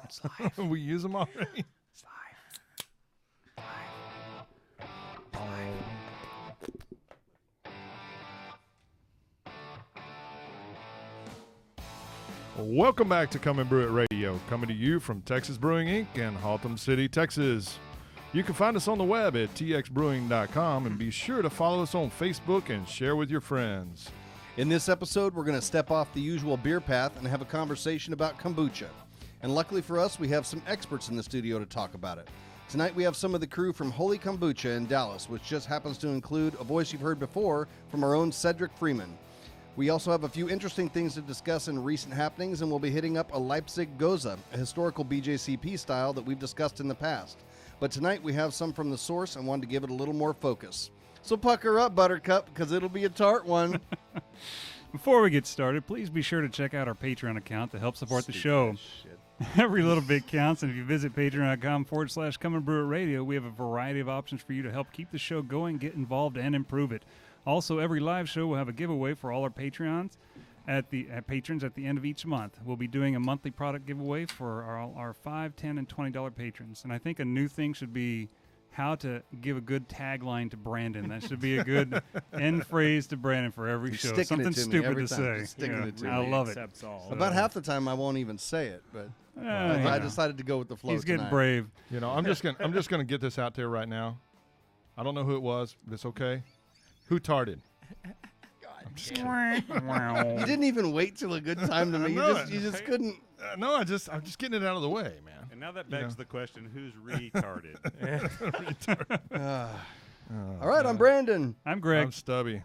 It's live. We use them already. It's live. Live. Welcome back to Come and Brew It Radio, coming to you from Texas Brewing Inc. in Haltom City, Texas. You can find us on the web at txbrewing.com and be sure to follow us on Facebook and share with your friends. In this episode, we're going to step off the usual beer path and have a conversation about kombucha. And luckily for us, we have some experts in the studio to talk about it. Tonight we have some of the crew from Holy Kombucha in Dallas, which just happens to include a voice you've heard before from our own Cedric Freeman. We also have a few interesting things to discuss in recent happenings, and we'll be hitting up a Leipzig Gose, a historical BJCP style that we've discussed in the past. But tonight we have some from the source and wanted to give it a little more focus. So pucker up, Buttercup, because it'll be a tart one. Before we get started, please be sure to check out our Patreon account to help support the show. Every little bit counts, and if you visit patreon.com/Come and Brew It Radio, we have a variety of options for you to help keep the show going, get involved, and improve it. Also, every live show will have a giveaway for all our patrons patrons at the end of each month. We'll be doing a monthly product giveaway for our $5, $10, and $20 patrons. And I think a new thing should be how to give a good tagline to Brandon. That should be a good end phrase to Brandon for every show. Something stupid to say. I love it. About half the time I won't even say it, but I decided to go with the flow. He's getting tonight. brave. You know, I'm just gonna get this out there right now. I don't know who it was, but it's okay. Who tarted? You didn't even wait till a good time to me. You just couldn't. No, I'm just getting it out of the way, man. And now that begs the question: who's retarded? All right, I'm Brandon. I'm Greg. I'm Stubby.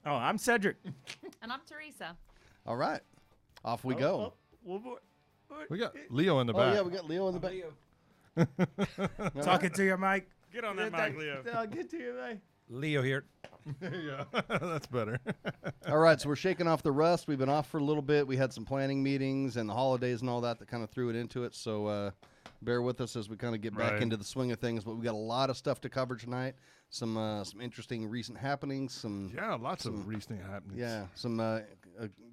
Oh, I'm Cedric. And I'm Teresa. All right, off we go. We got Leo in the Oh back. yeah, we got Leo in the back. Talking to your mic. Get on that mic, Leo. I'll get to you, mate. Leo here. Yeah, that's better. All right, so we're shaking off the rust. We've been off for a little bit. We had some planning meetings and the holidays and all that kind of threw it into it. So bear with us as we kind of get back into the swing of things. But we got a lot of stuff to cover tonight. Some interesting recent happenings. Lots of recent happenings. Yeah, some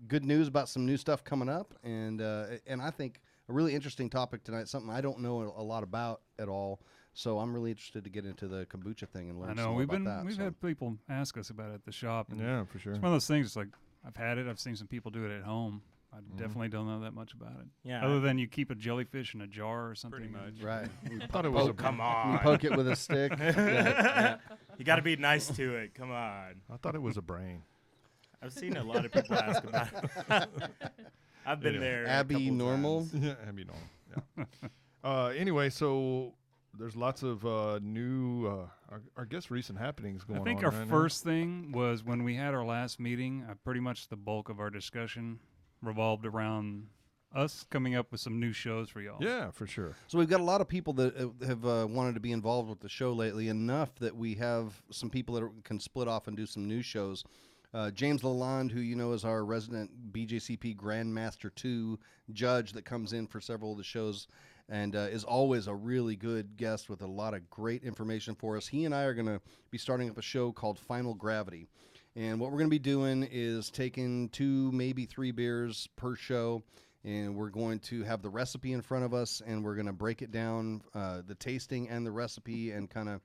good news about some new stuff coming up, and I think a really interesting topic tonight. Something I don't know a lot about at all. So I'm really interested to get into the kombucha thing and learn some more about that. We've had people ask us about it at the shop. And yeah, for sure. It's one of those things. It's like I've had it. I've seen some people do it at home. I definitely don't know that much about it. Yeah. Other than you keep a jellyfish in a jar or something. Pretty much. Right. I thought it was a Come on. You poke it with a stick. Yeah. You got to be nice to it. Come on. I thought it was a brain. I've seen a lot of people ask about it. I've been there. Abby Normal. Yeah, Abby Normal. Yeah. Anyway, so there's lots of new, I guess, recent happenings going on. I think our first thing was when we had our last meeting. Pretty much the bulk of our discussion revolved around us coming up with some new shows for y'all. Yeah, for sure. So we've got a lot of people that have wanted to be involved with the show lately, enough that we have some people that can split off and do some new shows. James Lalonde, who you know is our resident BJCP Grandmaster 2 judge that comes in for several of the shows and is always a really good guest with a lot of great information for us. He and I are going to be starting up a show called Final Gravity. And what we're going to be doing is taking 2, maybe 3 beers per show, and we're going to have the recipe in front of us, and we're going to break it down, the tasting and the recipe, and kind of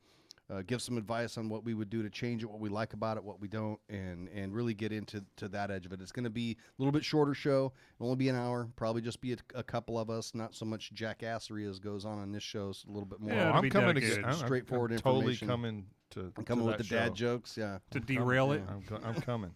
give some advice on what we would do to change it, what we like about it, what we don't, and really get into that edge of it. It's going to be a little bit shorter show. It'll only be an hour, probably just be a couple of us, not so much jackassery as goes on this show. It's a little bit more I'm coming to get straightforward I'm information. Totally coming to I'm coming with the show. dad jokes, yeah. To derail it. I'm coming.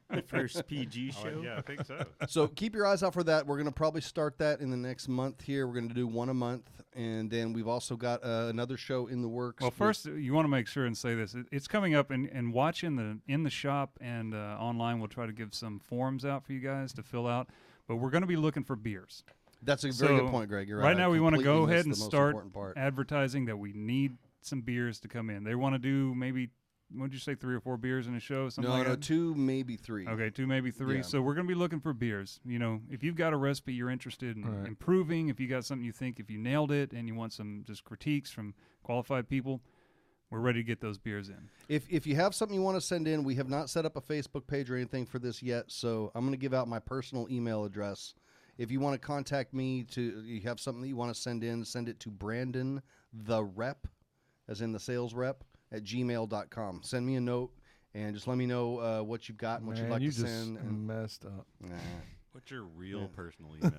The first PG show. Yeah, I think so. So keep your eyes out for that. We're going to probably start that in the next month here. We're going to do one a month, and then we've also got another show in the works. Well, first, you want to make sure and say this. It's coming up, and watch in the shop and online. We'll try to give some forms out for you guys to fill out. But we're going to be looking for beers. That's a very good point, Greg. You're right. Right now, we want to go ahead and start part. advertising that we need some beers to come in. They want to do maybe, what did you say, 3 or 4 beers in a show? Something like that? 2, maybe 3. Okay, 2, maybe 3. Yeah. So we're going to be looking for beers. You know, if you've got a recipe you're interested in improving, if you got something you think if you nailed it and you want some just critiques from qualified people, we're ready to get those beers in. If you have something you want to send in, we have not set up a Facebook page or anything for this yet, so I'm going to give out my personal email address. If you want to contact me, you have something that you want to send in, send it to Brandon the Rep, as in the sales rep, at gmail.com. Send me a note and just let me know what you've got and what you'd like to send. And messed up. Nah. What's your real personal email?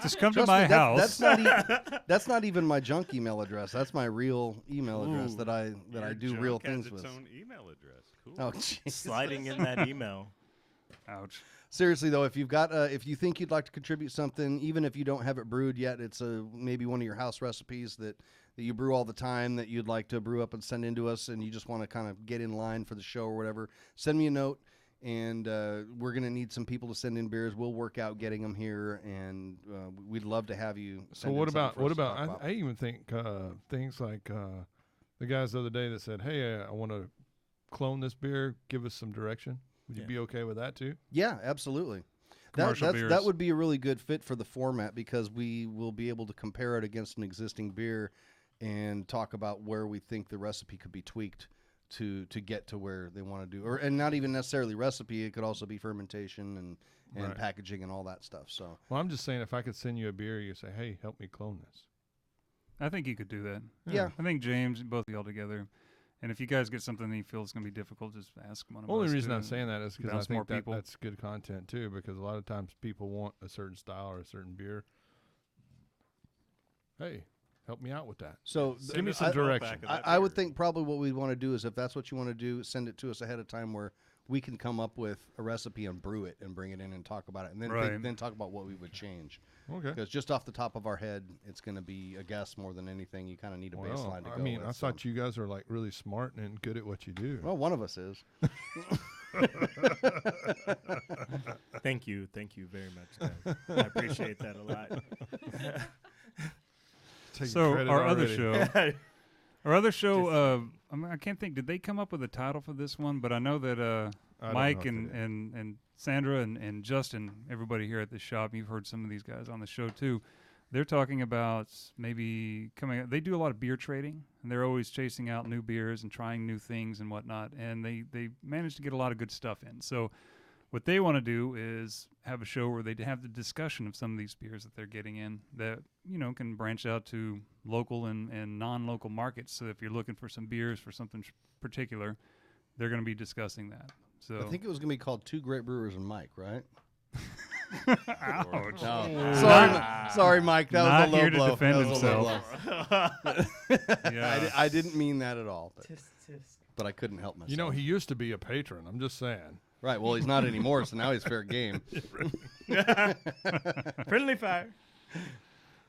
Just come to Trust my me, house. That's not even my junk email address. That's my real email address that I do Junk real has things its with. own email address. Cool. Oh, Jesus. Sliding in that email. Ouch. Seriously though, if you've got if you think you'd like to contribute something, even if you don't have it brewed yet, it's maybe one of your house recipes that you brew all the time that you'd like to brew up and send into us, and you just want to kind of get in line for the show or whatever. Send me a note. And we're going to need some people to send in beers. We'll work out getting them here, and we'd love to have you. So what about I even think things like the guys the other day that said, "Hey, I want to clone this beer. Give us some direction." Would you be okay with that too? Yeah, absolutely. Commercial beers. That would be a really good fit for the format because we will be able to compare it against an existing beer and talk about where we think the recipe could be tweaked to get to where they want to do, and not even necessarily recipe. It could also be fermentation and Right. packaging and all that stuff. So, Well, I'm just saying, if I could send you a beer, you say, "Hey, help me clone this." I think you could do that. yeah. I think James, both of y'all together. And if you guys get something that you feel is going to be difficult, just ask one of us. Only reason to I'm saying that is because I bounce more think people. that's good content too. Because a lot of times people want a certain style or a certain beer. Hey, help me out with that. So Give me some direction. I would think probably what we'd want to do is if that's what you want to do, send it to us ahead of time where we can come up with a recipe and brew it and bring it in and talk about it, and then Right. then talk about what we would change. Okay. Because just off the top of our head, it's going to be a guess more than anything. You kind of need a baseline to go I mean, with. I thought you guys are like really smart and good at what you do. Well, one of us is. Thank you very much, guys. I appreciate that a lot. Taking So credit our other already. show, I mean, I can't think. Did they come up with a title for this one? But I know that I don't Mike know if and Sandra and Justin, everybody here at the shop, you've heard some of these guys on the show too. They're talking about maybe coming. They do a lot of beer trading, and they're always chasing out new beers and trying new things and whatnot. And they manage to get a lot of good stuff in. So what they want to do is have a show where they have the discussion of some of these beers that they're getting in that, you know, can branch out to local and non-local markets. So if you're looking for some beers for something particular, they're going to be discussing that. So I think it was going to be called Two Great Brewers and Mike, right? ouch. Sorry, Mike. That Not was a low here to blow. defend That was a low himself. blow. Yeah. I didn't mean that at all, but I couldn't help myself. You know, he used to be a patron. I'm just saying. Right. Well, he's not anymore, so now he's fair game. Friendly fire.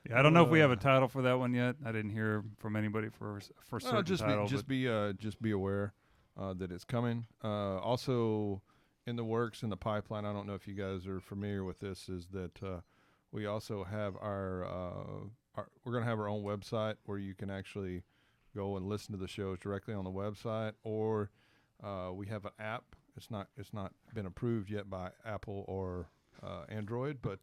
Yeah, I don't know if we have a title for that one yet. I didn't hear from anybody for certain title. Just be aware that it's coming. Also, in the works, in the pipeline. I don't know if you guys are familiar with this. Is that we also have our we're going to have our own website where you can actually go and listen to the shows directly on the website, or we have an app. It's not been approved yet by Apple or Android, but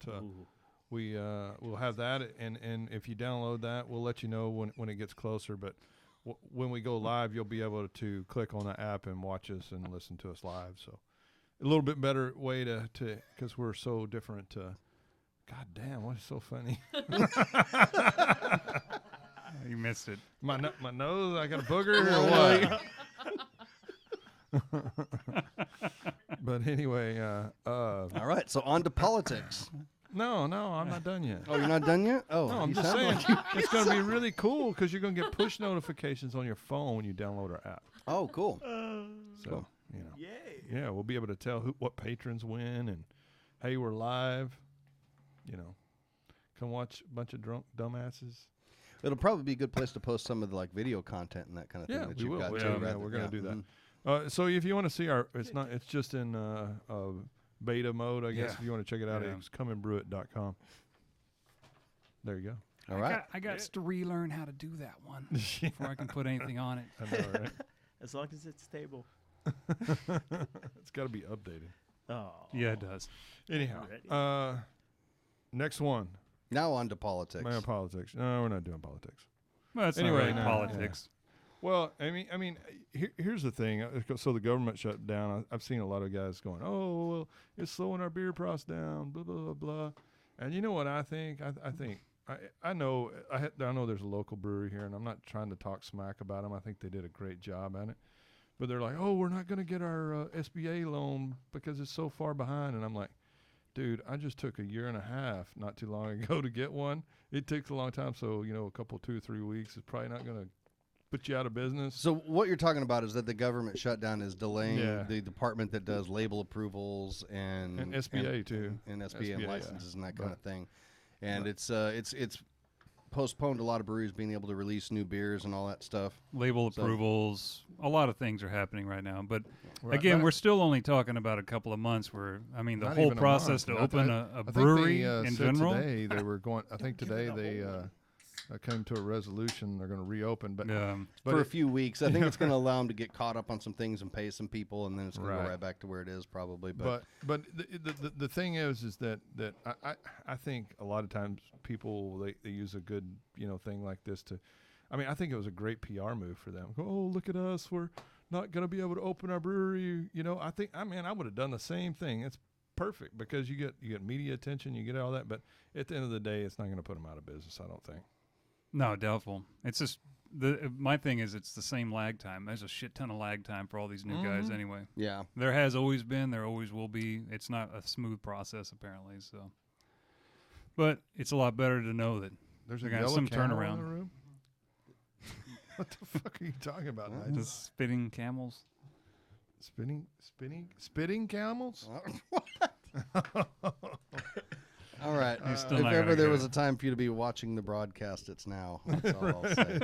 we'll have that, and if you download that, we'll let you know when it gets closer. But when we go live, you'll be able to click on the app and watch us and listen to us live. So a little bit better way to because we're so different. God damn, what is so funny? You missed it. My nose, I got a booger or what? But anyway, All right. So on to politics. no, I'm not done yet. Oh, you're not done yet? Oh, No, I'm you just sound saying like- it's going to be really cool because you're going to get push notifications on your phone when you download our app. Oh, cool. So, Cool. you know, Yay. yeah, we'll be able to tell what patrons win and hey, we're live. You know, come watch a bunch of drunk dumbasses. It'll probably be a good place to post some of the like video content and that kind of thing Yeah, that we you've will. got Yeah, too. yeah, rather- we're gonna do that. Mhm. So if you want to see it's just in beta mode, I guess. Yeah. If you want to check it out, Yeah. it's comeandbrewit.com. There you go. All right. I got to relearn how to do that one before I can put anything on it. I know, right? As long as it's stable. It's got to be updated. Oh. Yeah, it does. Anyhow, Already. next one. Now on to politics. My politics. No, we're not doing politics. Well, that's Anyway, not really no, politics. Well, here's the thing. So the government shut down. I've seen a lot of guys going, "Oh, well, it's slowing our beer price down." Blah blah blah blah. And you know what I think? I know there's a local brewery here, and I'm not trying to talk smack about them. I think they did a great job at it. But they're like, "Oh, we're not going to get our SBA loan because it's so far behind." And I'm like, dude, I just took a year and a half not too long ago to get one. It takes a long time. So, a couple, 2 or 3 weeks is probably not going to put you out of business. So what you're talking about is that the government shutdown is delaying the department that does label approvals and SBA too, and SBA and licenses and that kind of thing. And it's postponed a lot of breweries being able to release new beers and all that stuff. Label approvals, a lot of things are happening right now. But again, we're still only talking about a couple of months. Where the whole process to open a brewery in general. Today they were going. I think today they came to a resolution. They're going to reopen, but for a few weeks. I think it's going to allow them to get caught up on some things and pay some people, and then it's going to go right back to where it is probably. But the thing is that I think a lot of times people they use a good thing like this to. I think it was a great PR move for them. Oh, look at us, we're not going to be able to open our brewery. I would have done the same thing. It's perfect because you get media attention, you get all that, but at the end of the day, it's not going to put them out of business. I don't think. No, doubtful. It's just my thing is it's the same lag time. There's a shit ton of lag time for all these new guys anyway. Yeah. There has always been, there always will be. It's not a smooth process apparently, so. But it's a lot better to know that there's a yellow some turnaround. In the room? What the fuck are you talking about? Just spitting camels. Spitting camels? All right. If ever there was a time for you to be watching the broadcast, it's now. That's all I'll say.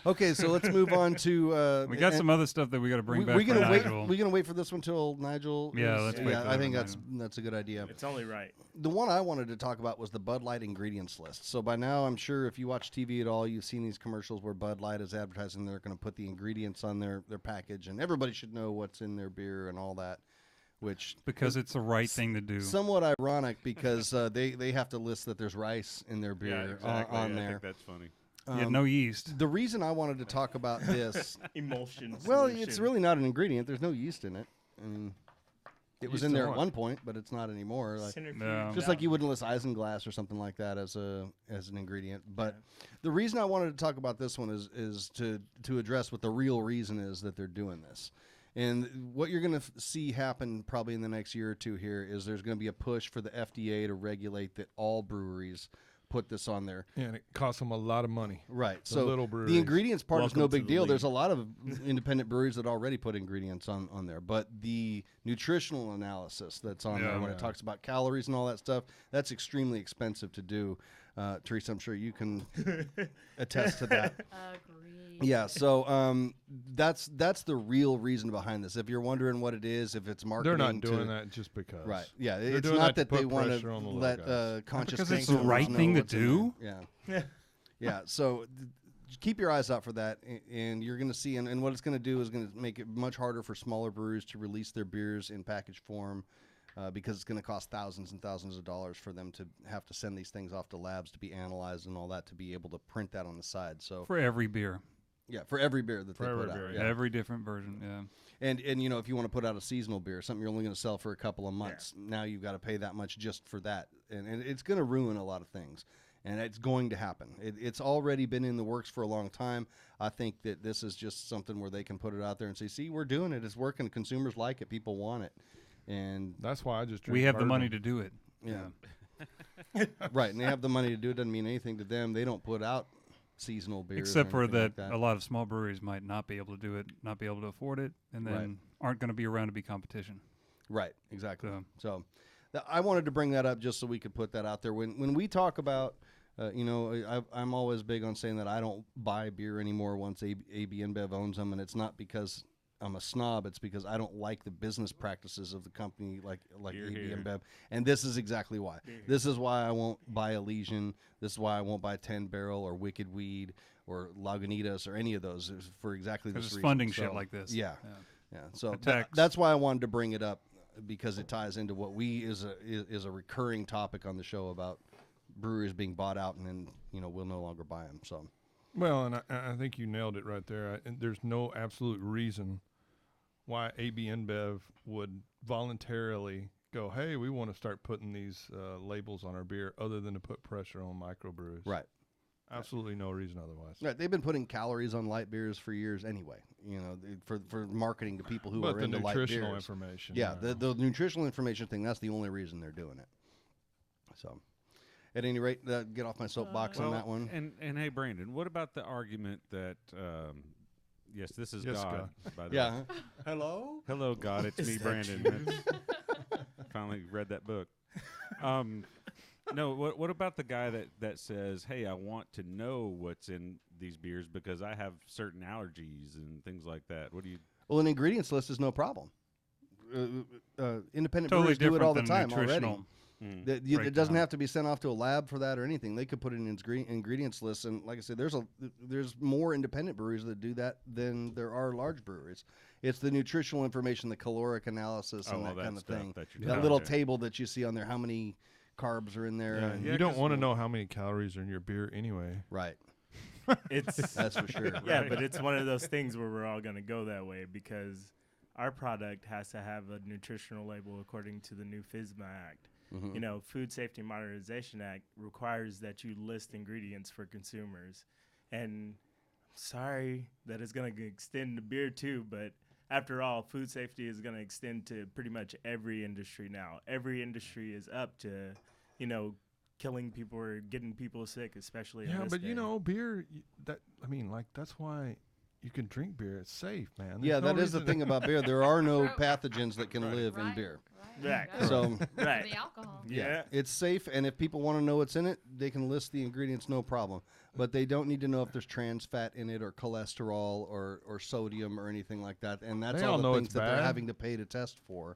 Okay, so let's move on to. We got some other stuff that we got to bring back. We're gonna wait. We're gonna wait for this one till Nigel. Let's wait. I think that's a good idea. It's only right. The one I wanted to talk about was the Bud Light ingredients list. So by now, I'm sure if you watch TV at all, you've seen these commercials where Bud Light is advertising they're going to put the ingredients on their package, and everybody should know what's in their beer and all that. Because it's the right thing to do. Somewhat ironic because they have to list that there's rice in their beer on there. I think that's funny. No yeast. The reason I wanted to talk about this emulsion. Well, it's really not an ingredient. There's no yeast in it. I mean, it was in there at one point, but it's not anymore. Just like you wouldn't list isinglass or something like that as an ingredient. But the reason I wanted to talk about this one is to address what the real reason is that they're doing this. And what you're going to see happen probably in the next year or two here is there's going to be a push for the FDA to regulate that all breweries put this on there. Yeah, and it costs them a lot of money. Right. So little breweries. The ingredients part is no big deal. league. There's a lot of independent breweries that already put ingredients on there. But the nutritional analysis that's on there when it talks about calories and all that stuff, that's extremely expensive to do. Teresa, I'm sure you can attest to that. Agreed. Yeah, so that's the real reason behind this. If you're wondering what it is, if it's marketing, they're not doing that just because. Right. Yeah, They're it's doing not that that to they put want pressure on the to little let guys. conscious Because it's the consumers right know thing to what's in do? there. Yeah. Yeah, so keep your eyes out for that, and you're going to see, and what it's going to do is going to make it much harder for smaller breweries to release their beers in package form. Because it's going to cost thousands and thousands of dollars for them to have to send these things off to labs to be analyzed and all that to be able to print that on the side. So For every beer. yeah, for every beer that they put out. Yeah. Every different version, yeah. And if you want to put out a seasonal beer, something you're only going to sell for a couple of months, now you've got to pay that much just for that. And it's going to ruin a lot of things. And it's going to happen. It's already been in the works for a long time. I think that this is just something where they can put it out there and say, see, we're doing it. It's working. Consumers like it. People want it. And that's why I just drink we have the bourbon. money to do it. Yeah. Right. And they have the money to do it. Doesn't mean anything to them. They don't put out seasonal beers. Except for that, a lot of small breweries might not be able to do it, not be able to afford it, and then aren't going to be around to be competition. Right. Exactly. So I wanted to bring that up just so we could put that out there. When we talk about, I'm always big on saying that I don't buy beer anymore once AB InBev owns them, and it's not because I'm a snob. It's because I don't like the business practices of the company like AB InBev. And this is exactly why. This is why I won't buy Elysian. This is why I won't buy 10 Barrel or Wicked Weed or Lagunitas or any of those for exactly this Because reason. it's funding shit like this. Yeah. So Attacks. that's why I wanted to bring it up, because it ties into what is a recurring topic on the show about breweries being bought out and then we'll no longer buy them. So Well, and I think you nailed it right there. And there's no absolute reason why AB InBev would voluntarily go, hey, we want to start putting these labels on our beer other than to put pressure on microbrews. Right. Absolutely no reason otherwise. Right. They've been putting calories on light beers for years anyway, for marketing to people who are into light beers. But the nutritional information. Yeah, the nutritional information thing, that's the only reason they're doing it. So, at any rate, get off my soapbox on that one. And hey, Brandon, what about the argument that, yes, this is God, by the way. Yeah. Hello, God, it's me, Brandon. Finally read that book. No, what about the guy that says, hey, I want to know what's in these beers because I have certain allergies and things like that? What do you... Well, an ingredients list is no problem. Independent Totally brewers do it all the different than time already. nutritional. It doesn't have to be sent off to a lab for that or anything. They could put it in ingredients lists, and like I said, there's more independent breweries that do that than there are large breweries. It's the nutritional information, the caloric analysis, and that kind of thing. That little table that you see on there, how many carbs are in there. Yeah, you don't want to know how many calories are in your beer anyway. Right. That's for sure. Yeah, but it's one of those things where we're all going to go that way because our product has to have a nutritional label according to the new FSMA Act. Mm-hmm. Food Safety Modernization Act requires that you list ingredients for consumers. And I'm sorry that it's going to extend to beer too, but after all, food safety is going to extend to pretty much every industry now. Every industry is up to, killing people or getting people sick, especially in this day. Beer, that's why you can drink beer. It's safe, man. Yeah, that is the thing about beer. There are no pathogens that can live in beer. Right. So, right. The alcohol. Yeah. It's safe, and if people want to know what's in it, they can list the ingredients, no problem. But they don't need to know if there's trans fat in it or cholesterol or sodium or anything like that. And that's They all all the know things it's that they're bad. having to pay to test for.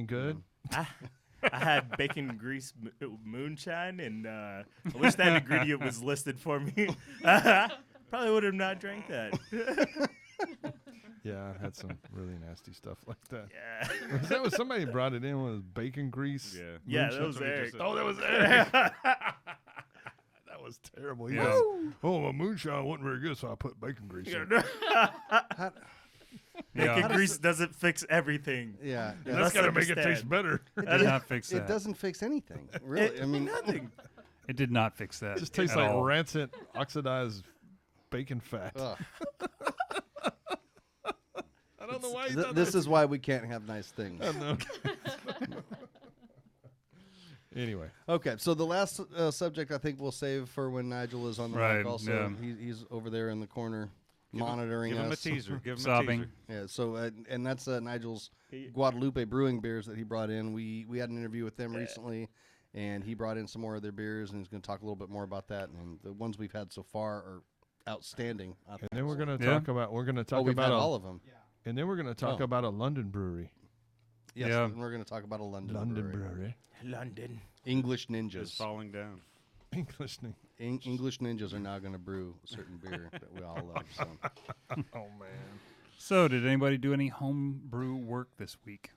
Good. I had bacon grease moonshine, and I wish that ingredient was listed for me. Probably would have not drank that. Yeah, I had some really nasty stuff like that. Yeah. Was that what somebody brought it in with bacon grease? Yeah. Yeah, that was Eric. Oh, that was Eric. That was terrible. He goes, my moonshine wasn't very good, so I put bacon grease in it. Bacon grease doesn't fix everything. Yeah. That's got to make it taste better. It did not fix that. It doesn't fix anything, really. Nothing. It did not fix that. It just tastes at like all. rancid, oxidized bacon fat. Ugh. I don't know why you done This is why we can't have nice things. Anyway. Okay, so the last subject I think we'll save for when Nigel is on the mic. Also, he's over there in the corner monitoring Give him a us. teaser. Give him Sobbing. a teaser. Yeah, so and that's Nigel's Guadalupe Brewing beers that he brought in. We had an interview with them recently, and he brought in some more of their beers, and he's going to talk a little bit more about that. And the ones we've had so far are outstanding. And then we're going to talk about we've about had all of them. And then we're going to talk about a London brewery. Yes, Yeah. and we're going to talk about a London brewery. London. English Just ninjas. falling down. English name. English ninjas are now going to brew a certain beer that we all love. So. Oh, man. So, did anybody do any home brew work this week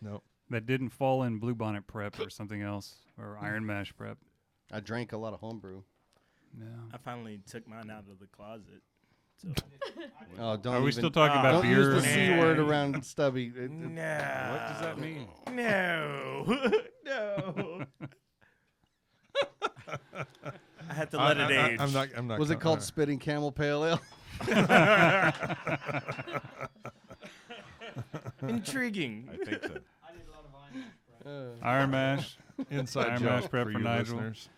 No. that didn't fall in Bluebonnet prep or something else or Iron Mash prep? I drank a lot of homebrew. Yeah. I finally took mine out of the closet. So. Oh, don't Are we even, still talking about don't beer? use the C word around Stubby. No. What does that mean? No. No. I had to let it age. I'm not. Was it called Spitting Camel Pale Ale? Intriguing. I think so. Iron Mash. inside Iron joke Mash prep for you Nigel. listeners?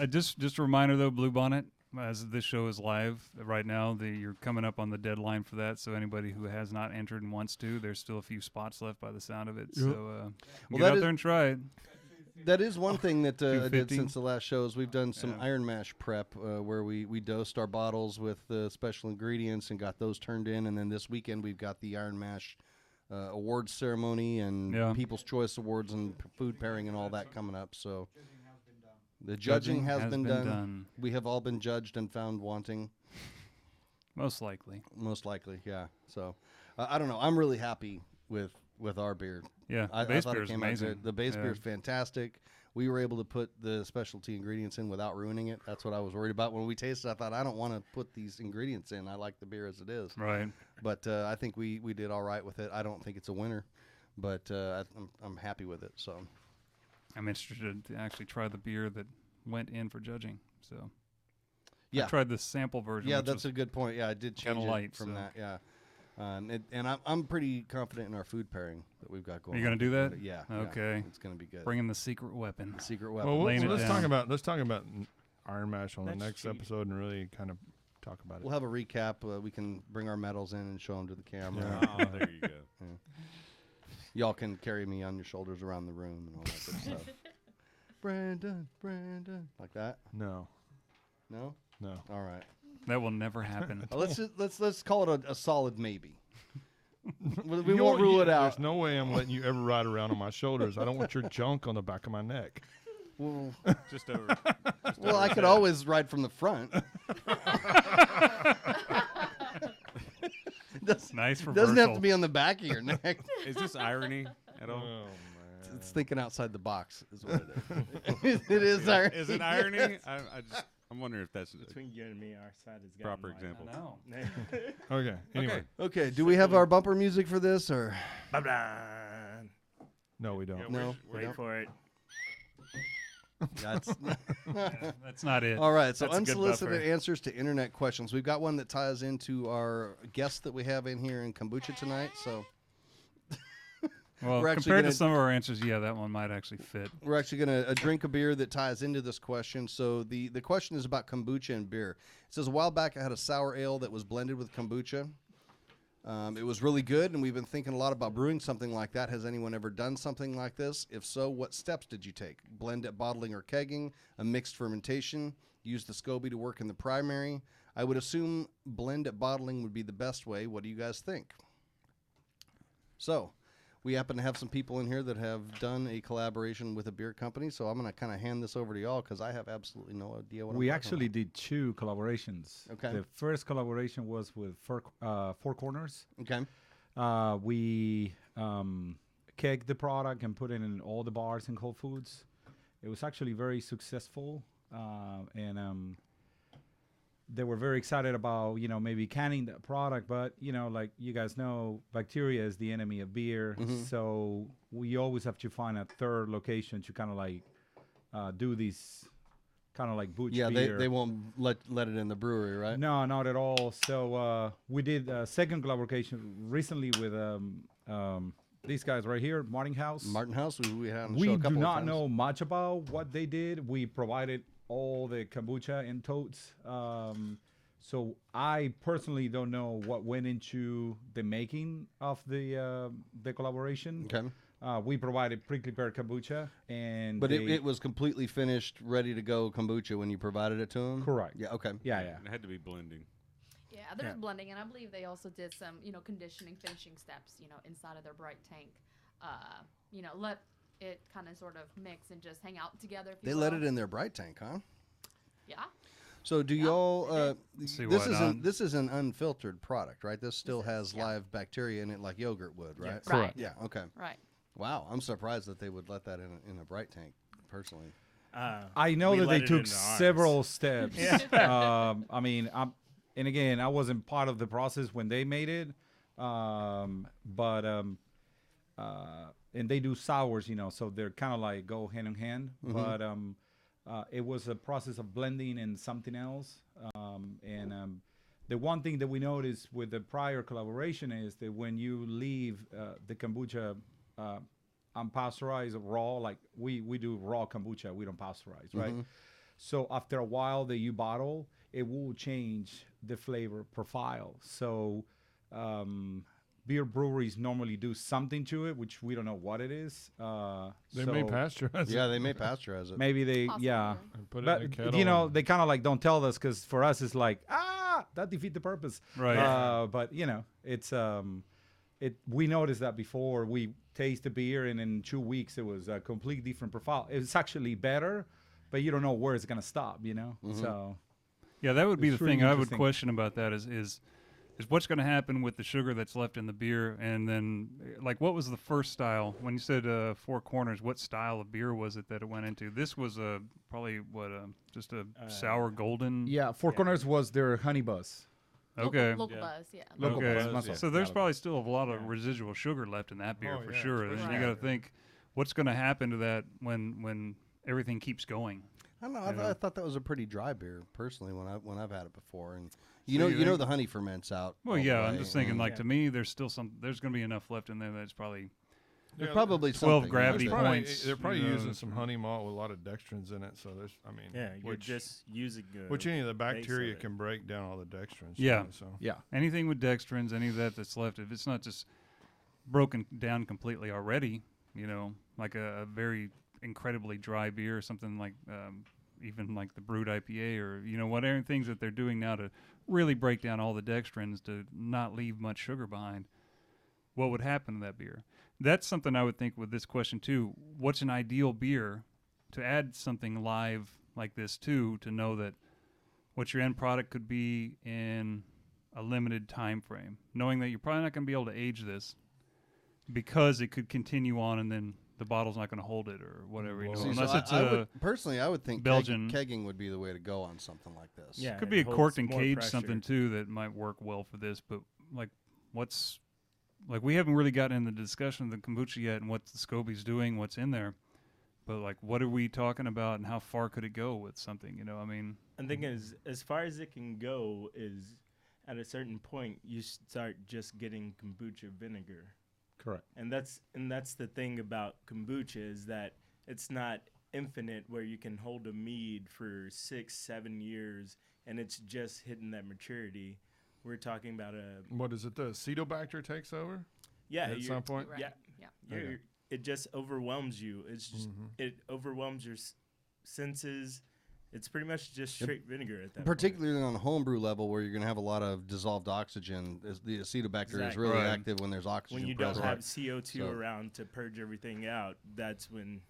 Just a reminder though, Bluebonnet, as this show is live right now, you're coming up on the deadline for that. So anybody who has not entered and wants to, there's still a few spots left by the sound of it. Yep. So Well, get that out is- there and try it. That is one thing that I did 250. since the last show is we've done some Iron Mash prep where we dosed our bottles with special ingredients and got those turned in. And then this weekend we've got the Iron Mash awards ceremony and People's Choice Awards and food pairing and all that coming up. So the judging has been done. We have all been judged and found wanting. Most likely. Most likely, yeah. So I don't know. I'm really happy with our beer. Yeah, I base thought beer it is came out amazing. good. The base Yeah. beer is fantastic. we were able to put the specialty ingredients in without ruining it. That's what I was worried about when we tasted. I thought, I don't want to put these ingredients in. I like the beer as it is. Right. But I think we did all right with it. I don't think it's a winner, but I'm happy with it. So I'm interested to actually try the beer that went in for judging. So yeah, I tried the sample version. yeah, which that's was a good point. Yeah, I did change kinda it light, from so. that. Yeah. And I'm pretty confident in our food pairing that we've got going. Are you gonna on. do that? Yeah. Okay. Yeah, it's gonna be good. bring in the secret weapon. Secret weapon. Well, Laying it let's down. talk about Iron Mash on the That's next cheap. episode and really kind of talk about it. We'll have a recap. We can bring our medals in and show them to the camera. Yeah. Oh, there you go. Y'all can carry me on your shoulders around the room and all that good stuff. Brandon, like that. No. No. All right. That will never happen. Well, let's call it a solid maybe. We You won't rule it out. There's no way I'm letting you ever ride around on my shoulders. I don't want your junk on the back of my neck. Well, Just over. well, I could always ride from the front. Nice reversal. Doesn't have to be on the back of your neck. Is this irony at all? man. It's thinking outside the box, is what it is. It is irony. Is it irony? I'm wondering if that's Between you and me, our side has got proper example. No. Okay. Anyway. Okay, do we have our bumper music for this, or No, we don't. Yeah, no? we Wait don't? for it. That's That's not it. all right. So That's a good unsolicited buffer. answers to internet questions. We've got one that ties into our guest that we have in here in Kombucha tonight. So Well, We're actually compared gonna- to some of our answers, yeah, that one might actually fit. we're actually going to drink a beer that ties into this question. So the question is about kombucha and beer. It says, a while back I had a sour ale that was blended with kombucha. It was really good, and we've been thinking a lot about brewing something like that. Has anyone ever done something like this? If so, what steps did you take? Blend at bottling or kegging, a mixed fermentation, use the SCOBY to work in the primary. I would assume blend at bottling would be the best way. What do you guys think? So, we happen to have some people in here that have done a collaboration with a beer company, so I'm going to kind of hand this over to y'all because I have absolutely no idea what We I'm talking actually did 2 collaborations. Okay. The first collaboration was with Four Corners. about. Okay. We kegged the product and put it in all the bars and Whole Foods. It was actually very successful, and they were very excited about, maybe canning that product. But, like you guys know, bacteria is the enemy of beer. Mhm. So we always have to find a third location to kind of like do these kind of like butch Yeah, beer. they won't let it in the brewery, right? No, not at all. So we did a second collaboration recently with these guys right here, Martin House. Martin House, we had on the We show a do couple of not times. know much about what they did. We provided all the kombucha in totes. So I personally don't know what went into the making of the collaboration. Okay. We provided prickly pear kombucha, and But they- it was completely finished, ready to go kombucha when you provided it to them? correct. Yeah, okay. Yeah, yeah. It had to be blending. Yeah, there's blending, and I believe they also did some, conditioning, finishing steps, inside of their bright tank. Let it kind of sort of mix and just hang out together. If you They let will. it in their bright tank, huh? Yeah. So do y'all See this why not. this is an unfiltered product, right? This still This is, has yeah. live bacteria in it like yogurt would, right? Yes. Right. Yeah, okay. Right. Wow, I'm surprised that they would let that in a bright tank, personally. I know We that let they it took into ours. several steps. I mean, and again, I wasn't part of the process when they made it, but and they do sours, so they're kind of like go hand in hand. But it was a process of blending and something else. The one thing that we noticed with the prior collaboration is that when you leave the kombucha unpasteurized raw, like we do raw kombucha, we don't pasteurize, right? So after a while that you bottle, it will change the flavor profile. So beer breweries normally do something to it, which we don't know what it is. They may pasteurize Yeah, it they may pasteurize it. Maybe they, Possibly, yeah. and put it But in a kettle. they kind of like don't tell us because for us it's like that defeat the purpose. Right. But it's we noticed that before we taste the beer and in 2 weeks it was a completely different profile. It's actually better, but you don't know where it's gonna stop. So Yeah, that would be It's the really thing I would interesting. question about that is is what's going to happen with the sugar that's left in the beer, and then like what was the first style when you said Four Corners? What style of beer was it that it went into? This was probably just a sour golden. Yeah, Four Corners was their honey buzz. Okay. Local buzz, yeah. Local Okay. buzz, muscle. So there's probably still a lot of residual sugar left in that beer Oh, for yeah, sure. for And sure. you got to think, what's going to happen to that when everything keeps going? I don't know. You know? I thought that was a pretty dry beer personally when I've had it before, and So you know you think- the honey ferments out. Well, all the yeah, I'm way, just thinking and like to me, there's still there's going to be enough left in there that's probably there's Yeah, probably 12 something, gravity that- points. They're probably you know, using some honey malt with a lot of dextrins in it. So there's, I mean, Yeah, you're which, just using which any of the base of bacteria it. can break down all the dextrins. Yeah. you know, so Yeah. anything with dextrins, any of that's left, if it's not just broken down completely already, you know, like a very incredibly dry beer or something like even like the brewed IPA or, you know, whatever things that they're doing now to really break down all the dextrins to not leave much sugar behind, what would happen to that beer? That's something I would think with this question too. What's an ideal beer to add something live like this to know that what your end product could be in a limited time frame, knowing that you're probably not going to be able to age this because it could continue on and then the bottle's not going to hold it or whatever, you know, See, So unless it's I a would, personally, I would think Belgian- kegging would be the way to go on something like this. Yeah, could it be a holds corked and more caged pressure. something too that might work well for this, but like we haven't really gotten in the discussion of the kombucha yet and what the SCOBY's doing, what's in there. But like, what are we talking about, and how far could it go with something? You know, I mean, I'm thinking as far as it can go is at a certain point you start just getting kombucha vinegar, Correct. and that's the thing about kombucha is that it's not infinite where you can hold a mead for 6-7 years and it's just hitting that maturity. We're talking about what is it? The acetobacter takes over yeah at you're- some point. Right. Yeah. Yeah. you're- it just overwhelms you. It's just Mhm. it overwhelms your senses. It's pretty much just straight vinegar at that point. Particularly on a homebrew level where you're going to have a lot of dissolved oxygen. The acetobacter is Exactly. really Right. active when there's oxygen When you don't present. have CO2 So- around to purge everything out, that's when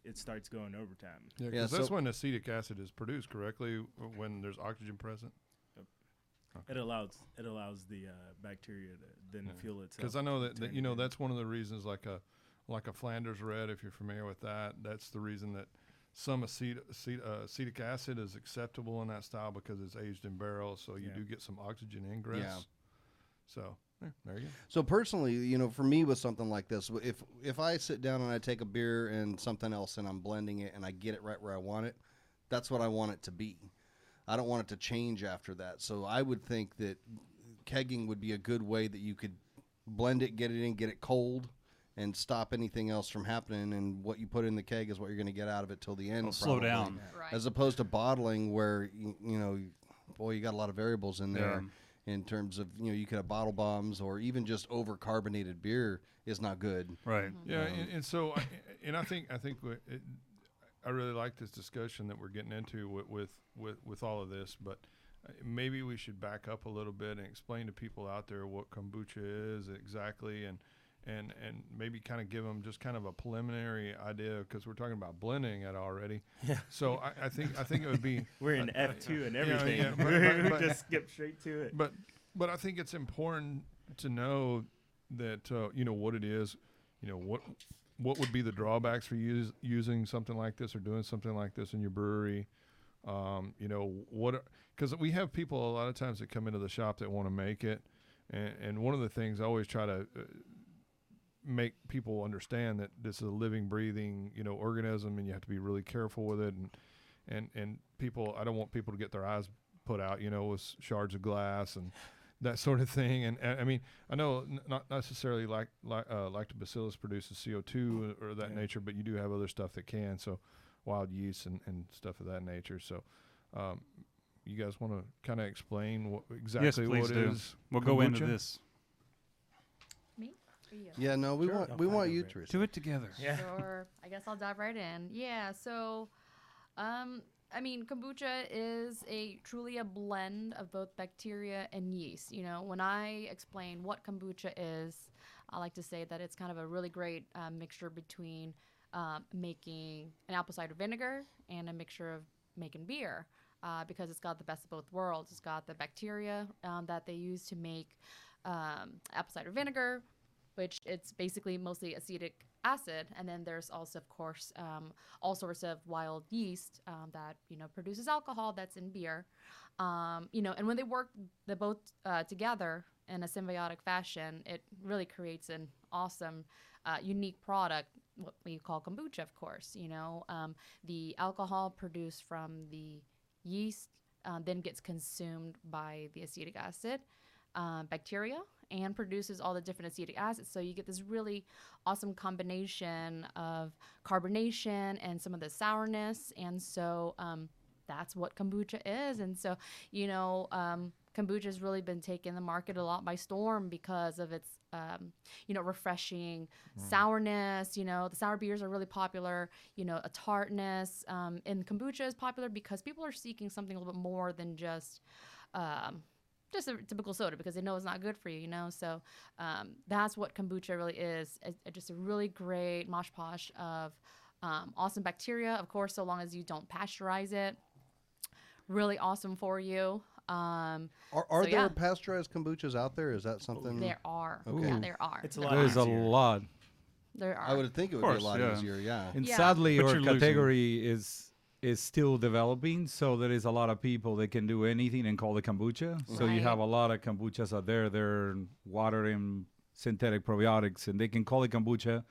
it starts going overtime. Yeah, Yeah, because that's so- when acetic acid is produced correctly when there's oxygen present. It allows the bacteria to then fuel itself. Because I know that turn you know it in. that's one of the reasons, like a Flanders Red, if you're familiar with that. That's the reason that some acetic acid is acceptable in that style because it's aged in barrels, so you Yeah. do get some oxygen ingress. Yeah. So there you go. So personally, you know, for me with something like this, if I sit down and I take a beer and something else and I'm blending it and I get it right where I want it, that's what I want it to be. I don't want it to change after that. So I would think that kegging would be a good way that you could blend it, get it in, get it cold, and stop anything else from happening. And what you put in the keg is what you're going to get out of it till the end. It'll slow probably. down. Right. As opposed to bottling where, you know, boy, you got a lot of variables in there. In terms of, you know, you could have bottle bombs or even just over carbonated beer is not good. right. Yeah, and so I think I really like this discussion that we're getting into with all of this, but maybe we should back up a little bit and explain to people out there what kombucha is exactly, and maybe kind of give them just kind of a preliminary idea because we're talking about blending it already. Yeah. So I think it would be We're in F2 and yeah, everything. yeah, We but- just skip straight to it. but I think it's important to know that you know what it is, you know what would be the drawbacks for using something like this or doing something like this in your brewery. You know because we have people a lot of times that come into the shop that want to make it, and one of the things I always try to make people understand that this is a living, breathing, you know, organism, and you have to be really careful with it. And people, I don't want people to get their eyes put out, you know, with shards of glass and that sort of thing. And I mean, I know not necessarily like lactobacillus produces CO2 or that nature, but you do have other stuff that can. So wild yeast and stuff of that nature. So you guys want to kind of explain what exactly please what do. is We'll go into kombucha? this. Me? Or you? Yeah, no, we Sure. want I'll we find want out, you, Rick. Teresa. Do it together. Yeah. Sure. I guess I'll dive right in. Yeah. So, I mean, kombucha is truly a blend of both bacteria and yeast. You know, when I explain what kombucha is, I like to say that it's kind of a really great mixture between making an apple cider vinegar and a mixture of making beer. because it's got the best of both worlds. It's got the bacteria that they use to make apple cider vinegar, which it's basically mostly acetic acid, and then there's also, of course, all sorts of wild yeast that produces alcohol that's in beer. And when they work both together in a symbiotic fashion, it really creates an awesome, unique product, what we call kombucha, of course. The alcohol produced from the yeast then gets consumed by the acetic acid bacteria and produces all the different acetic acids. So you get this really awesome combination of carbonation and some of the sourness. And so that's what kombucha is. And so, kombucha has really been taking the market a lot by storm because of its, refreshing sourness. The sour beers are really popular. A tartness. And kombucha is popular because people are seeking something a little bit more than just a typical soda, because they know it's not good for you, So that's what kombucha really is. Just a really great mosh posh of awesome bacteria, of course, so long as you don't pasteurize it. Really awesome for you. Are there pasteurized kombuchas out there? Is that something? There are. Okay. Yeah, there are. It's a lot There's easier. a lot. There are. I would think it would course, be a lot yeah. easier. Yeah. And Yeah. sadly, But our you're losing. category is still developing, so there is a lot of people that can do anything and call it kombucha. So you Right. have a lot of kombuchas out there. They're water and synthetic probiotics, and they can call it kombucha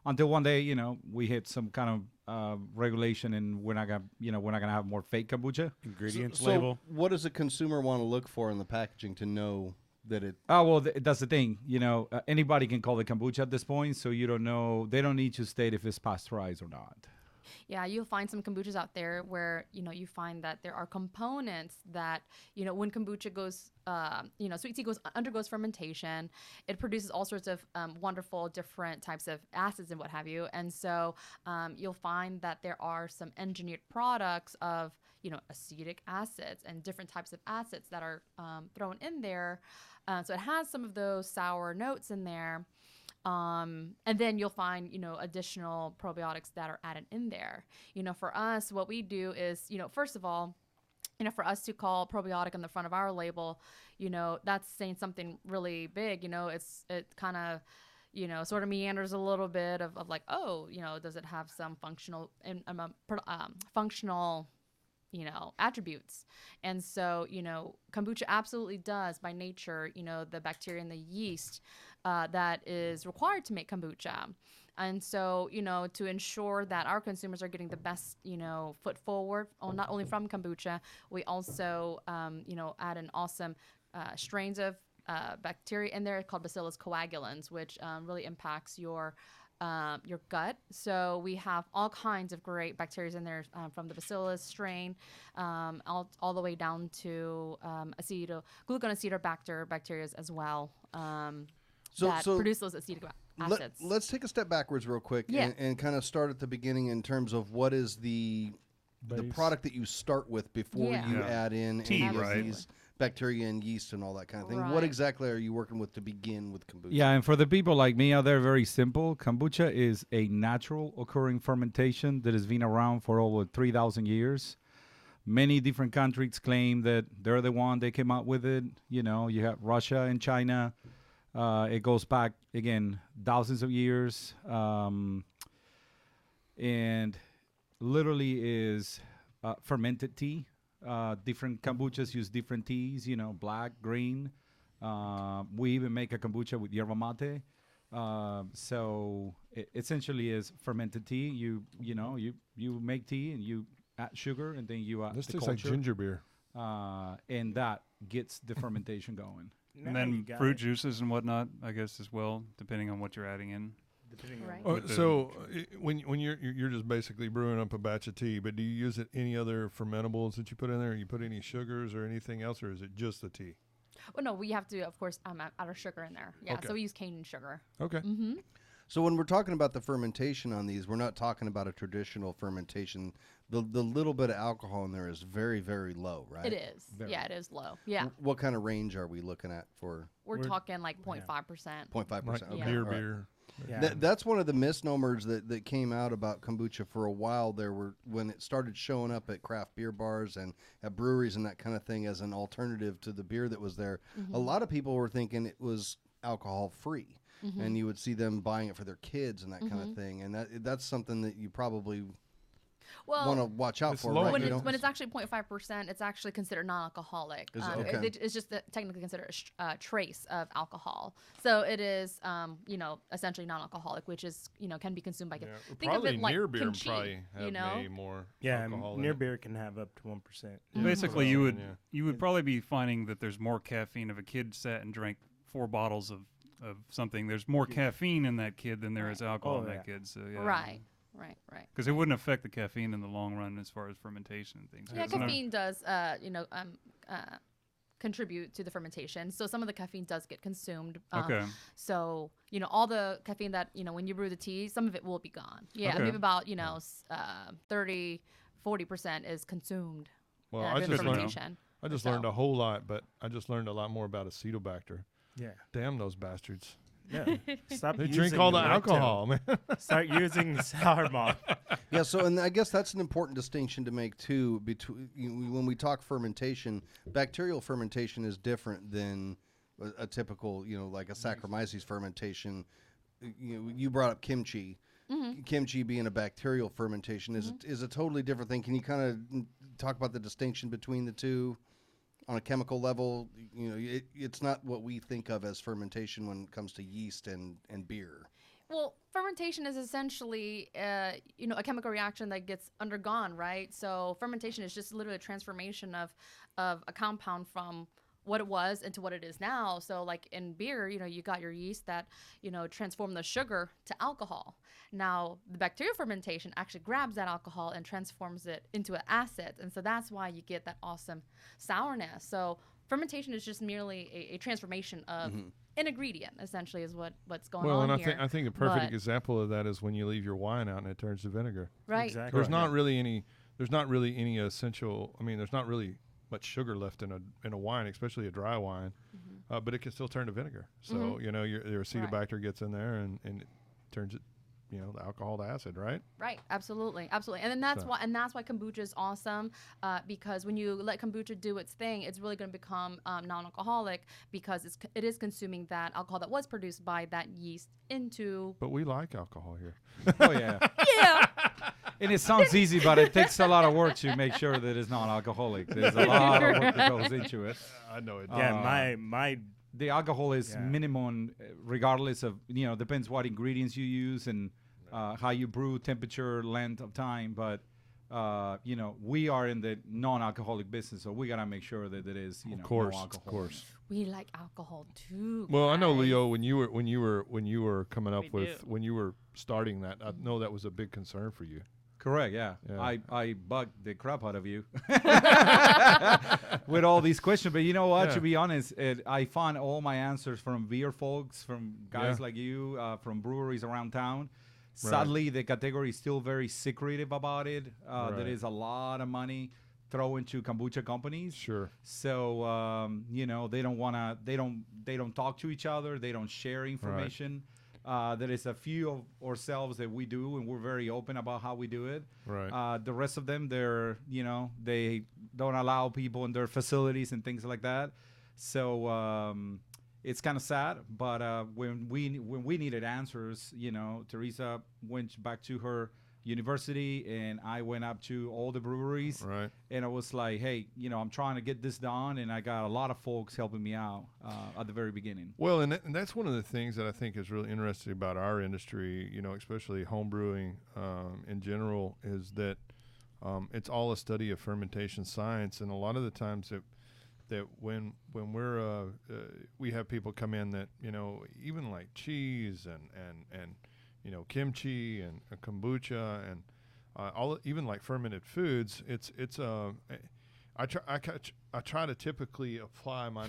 until one day, we hit some kind of regulation, and we're not gonna have more fake kombucha. Ingredients So label. what does a consumer want to look for in the packaging to know that it? Oh, well, that's the thing. Anybody can call it kombucha at this point, so you don't know. They don't need to state if it's pasteurized or not. Yeah, you'll find some kombuchas out there where, you find that there are components that, when kombucha goes, sweet tea undergoes fermentation, it produces all sorts of wonderful different types of acids and what have you. And so you'll find that there are some engineered products of, acetic acids and different types of acids that are thrown in there. So it has some of those sour notes in there. And then you'll find, additional probiotics that are added in there. For us, what we do is, first of all, for us to call probiotic on the front of our label, that's saying something really big. It kind of, sort of meanders a little bit of like, oh, does it have some functional attributes? And so, kombucha absolutely does by nature, the bacteria and the yeast that is required to make kombucha. And so, to ensure that our consumers are getting the best, foot forward, not only from kombucha, we also, add an awesome strains of bacteria in there called Bacillus coagulans, which really impacts your gut. So we have all kinds of great bacteria in there, from the Bacillus strain all the way down to gluconacetabacter bacteria as well, that produce those acetic acids. Let's take a step backwards real quick and kind of start at the beginning in terms of what is the product that you start with before you add in Tea, any right? of these bacteria and yeast and all that kind of thing. What Right. exactly are you working with to begin with kombucha? Yeah, and for the people like me out there, very simple. Kombucha is a natural occurring fermentation that has been around for over 3,000 years. Many different countries claim that they're the one that came up with it. You have Russia and China. It goes back, again, thousands of years. And literally is fermented tea. Different kombuchas use different teas, black, green. We even make a kombucha with yerba mate. So it essentially is fermented tea. You make tea and you add sugar, and then you add This the tastes like culture. ginger beer. And that gets the fermentation going. Now And you then got fruit it. juices and whatnot, I guess, as well, depending on what you're adding in. Depending on Right. what- With the- So when you're just basically brewing up a batch of tea, but do you use any other fermentables that you put in there? You put any sugars or anything else, or is it just the tea? Well, no, we have to, of course, add our sugar in there. Yeah, Okay. so we use cane sugar. Okay. Mm-hmm. So when we're talking about the fermentation on these, we're not talking about a traditional fermentation. The little bit of alcohol in there is very, very low, right? It is. Very. Yeah, it is low. Yeah. What kind of range are we looking at for We're We're- talking like 0.5%. 0.5%? Like Yeah. beer, all right. beer. Yeah. That's one of the misnomers that came out about kombucha for a while. There were when it started showing up at craft beer bars and at breweries and that kind of thing as an alternative to the beer that was there. A lot of people were thinking it was alcohol free, and you would see them buying it for their kids and that kind of thing. And that's something that you probably want to watch out for, right? When it's actually 0.5%, it's actually considered non-alcoholic. It's just technically considered a trace of alcohol. So it is, essentially non-alcoholic, which is, can be consumed by kids. Yeah, Think probably of it like near beer kimchi, probably have way more alcohol in near it. beer can have up to 1%. Basically, you would probably be finding that there's more caffeine. If a kid sat and drank 4 bottles of something, there's more caffeine in that kid than there is alcohol in that kid. So yeah. Right. Because it wouldn't affect the caffeine in the long run as far as fermentation and things. Yeah, caffeine does, contribute to the fermentation. So some of the caffeine does get consumed. Okay. So, all the caffeine that, when you brew the tea, some of it will be gone. Yeah, Okay. maybe about, 30, 40% is consumed Well, during the fermentation. I just learned a whole lot, but I just learned a lot more about Acetobacter. Yeah. Damn those bastards. Yeah. Stop They using drink all the lactose. alcohol, man. Start using sour malt. Yeah, so and I guess that's an important distinction to make too. Between when we talk fermentation, bacterial fermentation is different than a typical, like a Saccharomyces fermentation. You brought up kimchi. Kimchi being a bacterial fermentation is a totally different thing. Can you kind of talk about the distinction between the two? On a chemical level, it's not what we think of as fermentation when it comes to yeast and beer. Well, fermentation is essentially, a chemical reaction that gets undergone, right? So fermentation is just literally a transformation of a compound from what it was into what it is now. So like in beer, you got your yeast that, transform the sugar to alcohol. Now, the bacterial fermentation actually grabs that alcohol and transforms it into an acid. And so that's why you get that awesome sourness. So fermentation is just merely a transformation of an ingredient, essentially, is what's going on and here. I think a perfect example of that is when you leave your wine out and it turns to vinegar. Right. Exactly. There's not really any essential. I mean, there's not really much sugar left in a wine, especially a dry wine, but it can still turn to vinegar. So your Acetobacter gets in there and it turns it, the alcohol to acid, right? Right, absolutely. And then that's why kombucha is awesome, because when you let kombucha do its thing, it's really going to become non-alcoholic because it is consuming that alcohol that was produced by that yeast into. But we like alcohol here. Oh yeah. Yeah. And it sounds easy, but it takes a lot of work to make sure that it's non-alcoholic. There's a lot of work that goes into it. I know it. Yeah, my The alcohol is minimum, regardless of, depends what ingredients you use and how you brew, temperature, length of time. But, we are in the non-alcoholic business, so we got to make sure that it is, of course, no alcohol. Of course. We like alcohol too. Well, I know, guys. Leo, when you were coming up We when you were starting that, I know that was a big concern for you. Correct, yeah. Yeah. I bugged the crap out of you with all these questions. But you know what? Yeah. To be honest, I found all my answers from beer folks, from guys like you, from breweries around town. Right. Sadly, the category is still very secretive about it. Right. There is a lot of money thrown into kombucha companies. Sure. So they don't wanna. They don't talk to each other. They don't share information. There is a few of ourselves that we do, and we're very open about how we do it. Right. The rest of them, they don't allow people in their facilities and things like that. So it's kind of sad. But when we needed answers, Teresa went back to her university, and I went up to all the breweries. Right. And I was like, hey, I'm trying to get this done, and I got a lot of folks helping me out at the very beginning. Well, and that's one of the things that I think is really interesting about our industry, especially home brewing in general, is that it's all a study of fermentation science. And a lot of the times that when we have people come in that, even like cheese and kimchi and kombucha and even like fermented foods, I try to typically apply my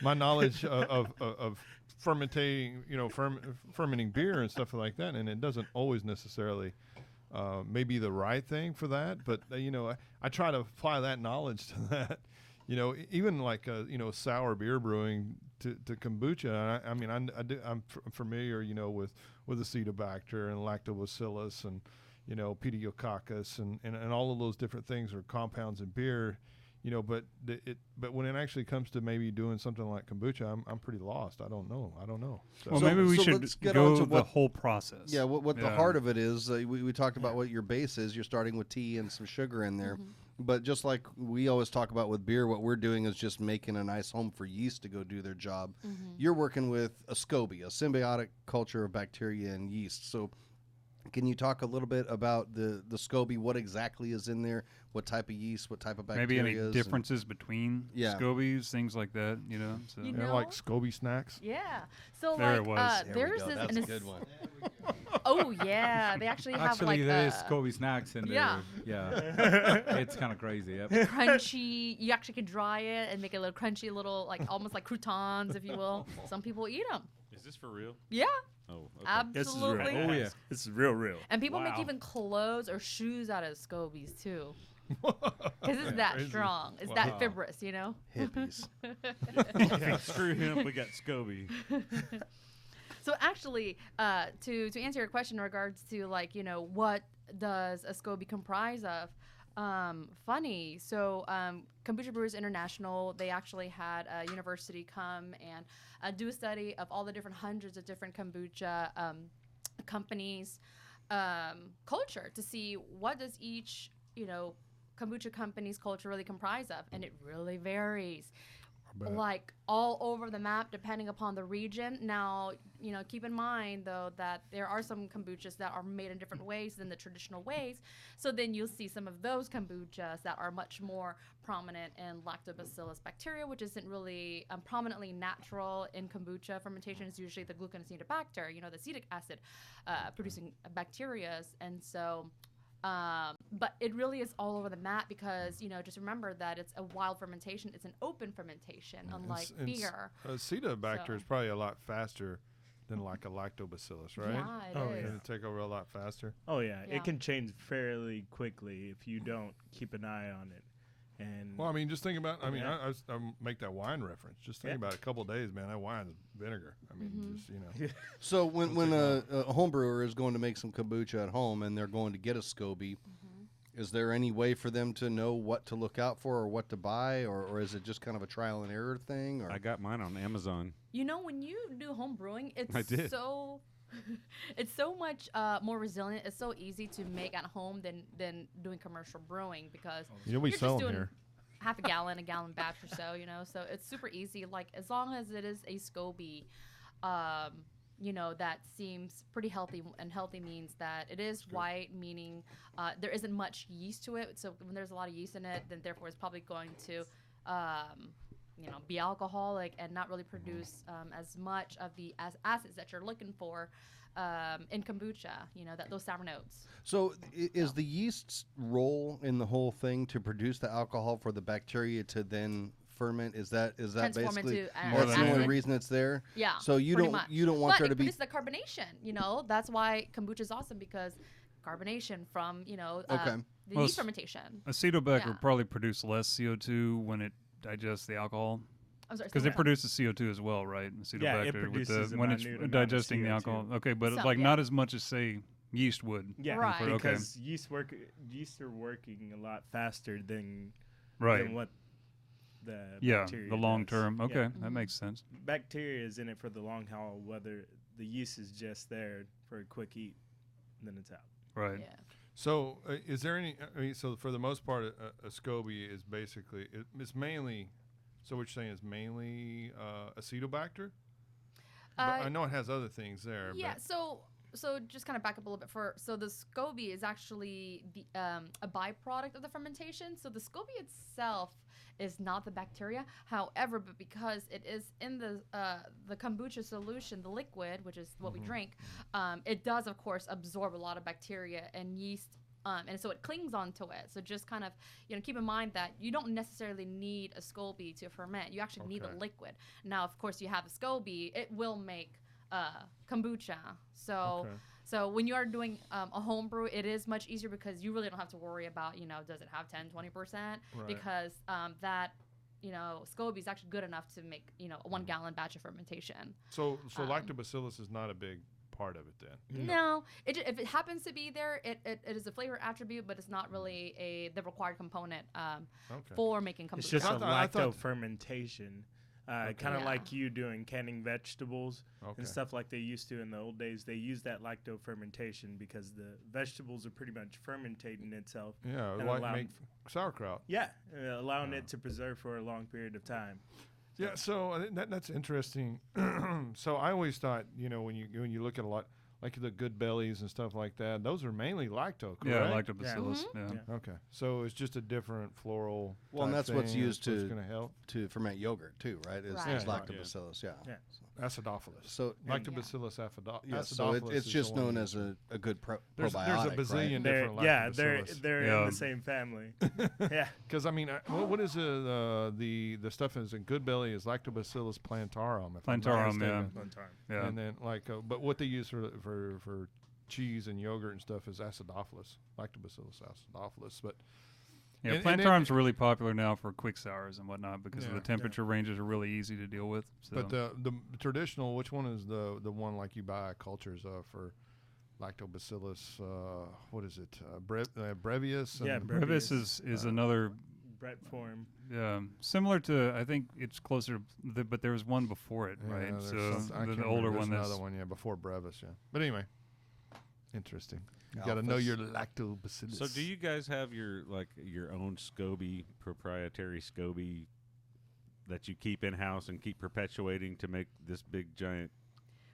knowledge of fermenting fermenting beer and stuff like that, and it doesn't always necessarily maybe the right thing for that, but I try to apply that knowledge to that even like sour beer brewing to kombucha. I mean, I'm familiar, with Acetobacter and Lactobacillus and Pediococcus and all of those different things are compounds in beer. But when it actually comes to maybe doing something like kombucha, I'm pretty lost. I don't know. So. Well, maybe we should let's get go on to the what- whole process. Yeah, what the heart of it is, we talked about what your base is. You're starting with tea and some sugar in there. But just like we always talk about with beer, what we're doing is just making a nice home for yeast to go do their job. You're working with a SCOBY, a symbiotic culture of bacteria and yeast. So can you talk a little bit about the SCOBY, what exactly is in there, what type of yeast, what type of bacteria? Maybe any differences between scobies, things like that, So. You Yeah, know? like SCOBY snacks. Yeah. So There like it was. There we there's go. this That's and a good one. Oh yeah, they actually have Actually, like there is Kobe snacks in there. yeah. Yeah. It's kind of crazy. Yep. crunchy. You actually can dry it and make it a little crunchy, little like almost like croutons, if you will. Some people eat them. Is this for real? Yeah, Oh, okay. absolutely. This is real. Oh, yeah. This is real. And people make Wow. even clothes or shoes out of scobies too. Because it's that Crazy. strong. It's Wow. that fibrous, Hippies. Screw him. We got Scoby. So actually, to answer your question in regards to what does a SCOBY comprise of? Funny. So Kombucha Brewers International, they actually had a university come and do a study of all the different hundreds of different kombucha companies' culture to see what does each kombucha company's culture really comprise of, and it really varies. Like all over the map, depending upon the region. Now, keep in mind though that there are some kombuchas that are made in different ways than the traditional ways. So then you'll see some of those kombuchas that are much more prominent in lactobacillus bacteria, which isn't really prominently natural in kombucha fermentation. Is usually the Gluconesidobacter, the acetic acid producing bacterias, and so. But it really is all over the map because, just remember that it's a wild fermentation. It's an open fermentation, unlike beer. Acetobacter So- is probably a lot faster than like a lactobacillus, right? Yeah, it Oh, is. yeah. It'll take over a lot faster. Oh yeah, Yeah. it can change fairly quickly if you don't keep an eye on it. And Well, I mean, just think about. I mean, Yeah. I make that wine reference. Just think Yeah. about it, a couple of days, man. That wine is vinegar. I mean, just So when a home brewer is going to make some kombucha at home and they're going to get a SCOBY, is there any way for them to know what to look out for or what to buy, or is it just kind of a trial and error thing? Or I got mine on Amazon. When you do home brewing, I it's did. so it's so much more resilient. It's so easy to make at home than doing commercial brewing because we you're just sell 'em doing here. half a gallon batch or so, So it's super easy. Like as long as it is a SCOBY, that seems pretty healthy, and healthy means that it is white, meaning there isn't much yeast to it. So when there's a lot of yeast in it, then therefore it's probably going to, be alcoholic and not really produce as much of the acids that you're looking for in kombucha. Those sour notes. So is the yeast's role in the whole thing to produce the alcohol for the bacteria to then ferment? Is that Transform basically into that's the only acid. reason it's there? Yeah. So you pretty don't much. you don't want but there it to be produces the carbonation. That's why kombucha is awesome because carbonation from Okay. the Well, yeast fermentation. Acetobacter Yeah. will probably produce less CO2 when it digests the alcohol. I'm sorry. Because say it that. produces CO2 as well, right? Yeah, it Acetobacter produces a when it's minute amount of digesting the CO2. alcohol. Okay, but Some, like yeah. not as much as say yeast would. yeah, Right. Okay. because yeast are working a lot faster than Right. what the Yeah, bacteria the long does. term. Okay, Yeah. Mm-hmm. that makes sense. Bacteria is in it for the long haul, whether the yeast is just there for a quick eat, and then it's out. Right. Yeah. So, is there any? I mean, so for the most part, a SCOBY is basically it's mainly. So what you're saying is mainly Acetobacter. But I know it has other things there. Yeah. But So just kind of back up a little bit. So the SCOBY is actually a byproduct of the fermentation. So the SCOBY itself is not the bacteria. However, but because it is in the kombucha solution, the liquid, which is what we drink, it does of course absorb a lot of bacteria and yeast. And so it clings onto it. So just kind of, keep in mind that you don't necessarily need a SCOBY to ferment. You actually need a Okay. liquid. Now, of course, you have a SCOBY, it will make kombucha. So Okay. so when you are doing a home brew, it is much easier because you really don't have to worry about, does it have 10, 20%? Right. Because that, SCOBY is actually good enough to make, a 1 gallon batch of fermentation. So lactobacillus is not a big part of it then. No, if it happens to be there, it is a flavor attribute, but it's not really the required component for making kombucha. It's just a I thought lacto-fermentation. Kind of like you doing canning vegetables and stuff like they used to in the old days. They use that lacto-fermentation because the vegetables are pretty much fermentating itself. Yeah, and like make sauerkraut. Yeah, allowing it to preserve for a long period of time. Yeah, so that's interesting. So I always thought, when you look at a lot like the good bellies and stuff like that, those are mainly lacto, correct? Yeah, lactobacillus. Mm-hmm. Yeah. Okay, so it's just a different floral. Well, and type that's what's thing, used that's what's to gonna help. to ferment yogurt too, right? Is Right. lactobacillus, yeah. Acidophilus. So Lactobacillus acidophilus. yeah, so it's just known as a good There's a probiotic. bazillion right? different They're Yeah. in the same family. Yeah. Because I mean, what is the stuff is in good belly is Lactobacillus plantarum. If I'm not Plantarum, mistaken. One time. Yeah. And then but what they use for cheese and yogurt and stuff is acidophilus, Lactobacillus acidophilus. But Yeah, and plantarum's really popular now for quick sours and whatnot because of Yeah. the temperature ranges are really easy to deal with. So. But the traditional, which one is the one like you buy cultures for Lactobacillus? What is it? Brevius. Yeah, and Brevis is another, Brett form. similar to, I think it's closer, but there was one before it, Yeah, right? there's So I can't the older remember. one There's that's another one, before Brevis, yeah. But anyway, interesting. You got to Alphas. know your Lactobacillus. So do you guys have your own SCOBY, proprietary SCOBY that you keep in house and keep perpetuating to make this big giant?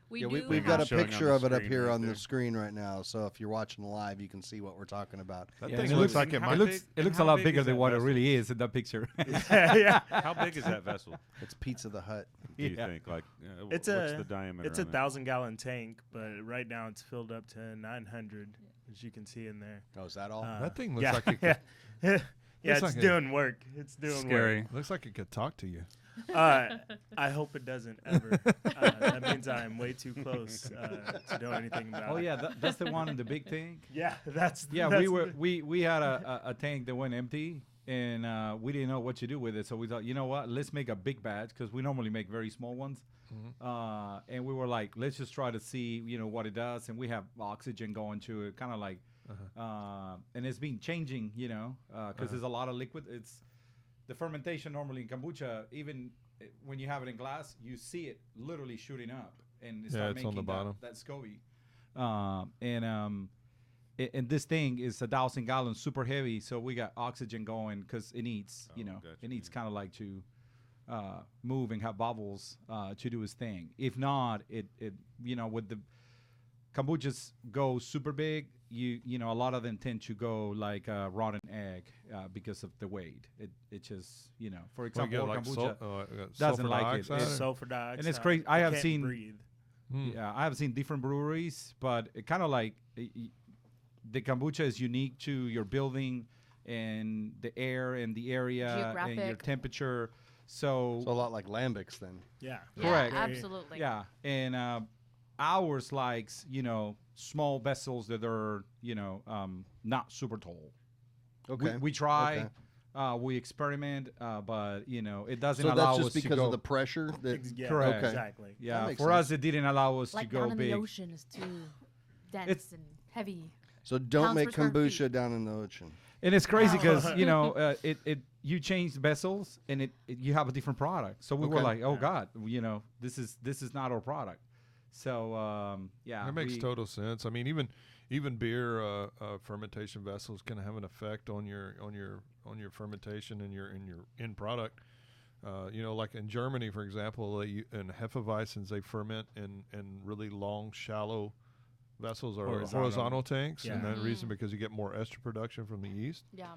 We Yeah, do we've have got a showing on picture the of it up screen here right on there. the screen right now. So if you're watching live, you can see what we're talking about. That Yeah, thing and it looks looks- like it and might. how It looks big- a how lot big bigger is than that what it vessel? really is in that picture. Yeah. How big is that vessel? It's Pizza the Hut. Do you Yeah. think? Like, It's what's a- the diameter? It's a on it? 1,000-gallon tank, but right now it's filled up to 900, as you can see in there. Oh, is that all? That thing looks yeah, like it yeah, yeah. looks It's like doing work. It's doing scary. looks like it could talk to you. work. I hope it doesn't ever. That means I am way too close to know anything about Oh it. yeah, that's the one in the big tank. Yeah, that's Yeah, that's we had a tank that went empty, and we didn't know what to do with it. So we thought, you know what, let's make a big batch because we normally make very small ones. And we were like, let's just try to see, what it does. And we have oxygen going to it, kind of like, and it's been changing, because there's a lot of liquid. It's the fermentation normally in kombucha, even when you have it in glass, you see it literally shooting up, and Yeah, start it's on the making bottom. that SCOBY. And this thing is 1,000 gallons, super heavy. So we got oxygen going because it needs, Gotcha, it needs kind of like to move and have bubbles to do its thing. If not, it with the kombuchas go super big, a lot of them tend to go like a rotten egg because of the weight. It just, for example, kombucha doesn't like it. Dioxide? sulfur dioxide. And it's crazy. I have can't seen- breathe. Yeah, I have seen different breweries, but it kind of like the kombucha is unique to your building and the air and the area and your Geographic. temperature. So a lot like lambics then. Yeah. Yeah, Correct. absolutely. Yeah, and ours likes small vessels that are not super tall. Okay. We try. Okay. We experiment, but it doesn't So allow that's us just to because go. of the pressure that. Yeah, Correct. Okay. Exactly. Yeah, makes for us, it didn't allow us Like to go down in big. the ocean is too dense It's- and heavy. So don't Pounds make per square kombucha feet. down in the ocean. And it's crazy Oh. because you change the vessels and you have a different product. So we were Okay. like, oh God, this is not our product. So yeah, That makes total sense. I mean, even beer fermentation vessels can have an effect on your fermentation and your end product. Like in Germany, for example, in Hefeweizens, they ferment in really long, shallow vessels or horizontal tanks, and Yeah. that reason because you get more ester production from the yeast. Yeah.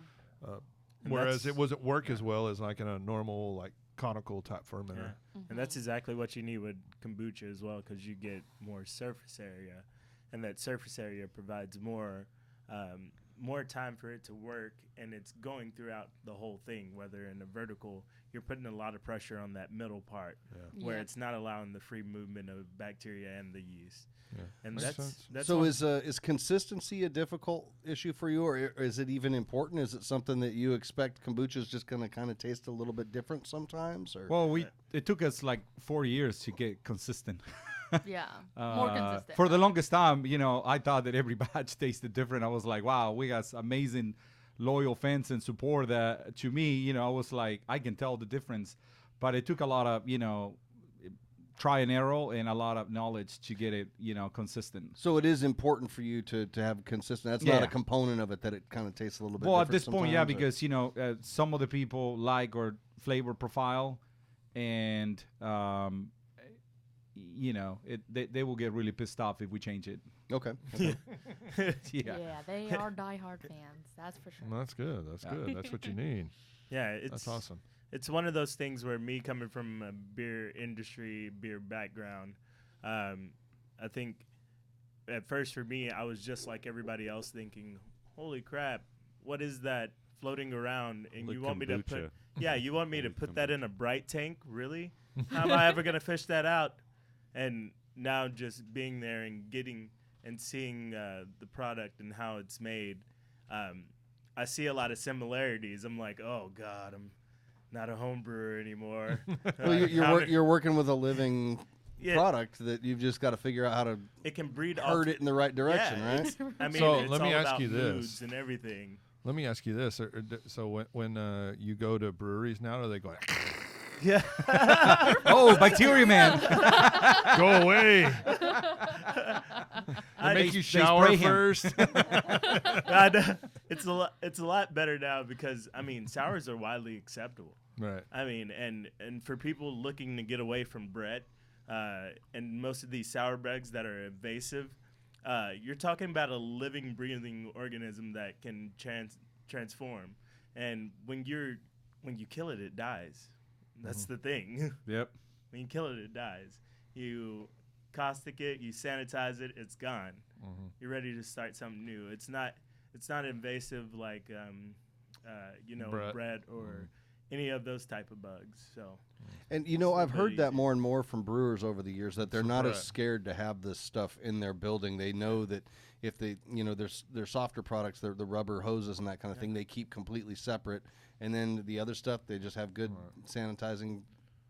Whereas that's- it wasn't work as well as like in a normal like conical type fermenter. Yeah. And that's exactly what you need with kombucha as well, because you get more surface area, and that surface area provides more more time for it to work, and it's going throughout the whole thing. Whether in a vertical, you're putting a lot of pressure on that middle part, where it's not allowing the free movement of bacteria and the yeast. Yeah. And Makes that's sense. that's So one- is consistency a difficult issue for you, or is it even important? Is it something that you expect kombucha is just going to kind of taste a little bit different sometimes? Or Well, it took us like 4 years to get consistent. Yeah, more consistent. For the longest time, I thought that every batch tasted different. I was like, wow, we got amazing loyal fans and support that to me, I was like, I can tell the difference. But it took a lot of, try and error and a lot of knowledge to get it, consistent. So it is important for you to have consistent. That's not a component of it that it kind of tastes a little bit. Well, at different this point, yeah, sometimes, because some of the people like our flavor profile, and they will get really pissed off if we change it. Okay. Yeah. They are diehard fans. That's for sure. Well, that's good. That's good. That's what you need. yeah, That's awesome. It's one of those things where me coming from a beer industry, beer background, I think at first for me, I was just like everybody else thinking, holy crap, what is that floating around? And Holy you want me to kombucha. put, you want me to Holy put that kombucha. in a bright tank? Really? How am I ever going to fish that out? And now just being there and getting and seeing the product and how it's made, I see a lot of similarities. I'm like, oh God, I'm not a home brewer anymore. Well, you're working with a living Yeah. product that you've just got to figure out how to It can breed herd it in the right direction, yeah, right? it's- I mean, So, it's let me all ask about you this. moods and everything. Let me ask you this. So when you go to breweries now, are they going, Yeah. Oh, Bacteria Man. go away? They make you shower spray him. first. It's a lot better now because I mean sours are widely acceptable. Right. I mean, and for people looking to get away from Brett, and most of these sour breads that are invasive, you're talking about a living, breathing organism that can transform. And when you kill it, it dies. That's the thing. Yep. When you kill it, it dies. You caustic it, you sanitize it, it's gone. You're ready to start something new. It's not invasive like Brett. bread or any of those type of bugs. So And It's I've a heard bit that easier. more and more from brewers over the years that they're For not as Brett. scared to have this stuff in their building. They know that if they, their softer products, the rubber hoses and that kind of thing, they keep completely separate. And then the other stuff, they just have good sanitizing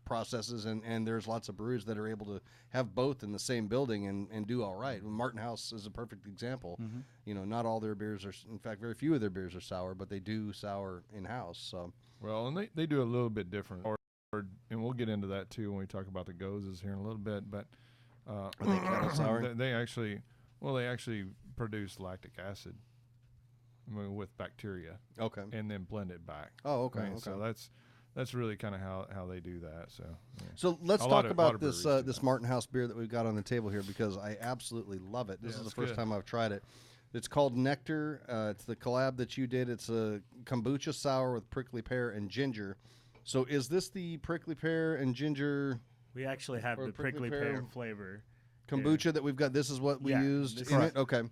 processes. And there's lots of breweries that are able to have both in the same building and do all right. Martin House is a perfect example. Not all their beers are, in fact, very few of their beers are sour, but they do sour in-house. So. Well, and they do a little bit different. And we'll get into that too when we talk about the Goses here in a little bit. But Are they kind of sour? they actually produce lactic acid with bacteria Okay. and then blend it back. Oh, okay. Right? Okay. So that's really kind of how they do that. So yeah. So let's A lot talk of- lot about of this breweries do this that. Martin House beer that we've got on the table here because I absolutely love it. This Yeah, is the it's first good. time I've tried it. It's called Nectar. It's the collab that you did. It's a kombucha sour with prickly pear and ginger. So is this the prickly pear and ginger we actually have Or the prickly prickly pear. pear flavor. kombucha that we've got? This is what we Yeah, used this in is- it? Okay.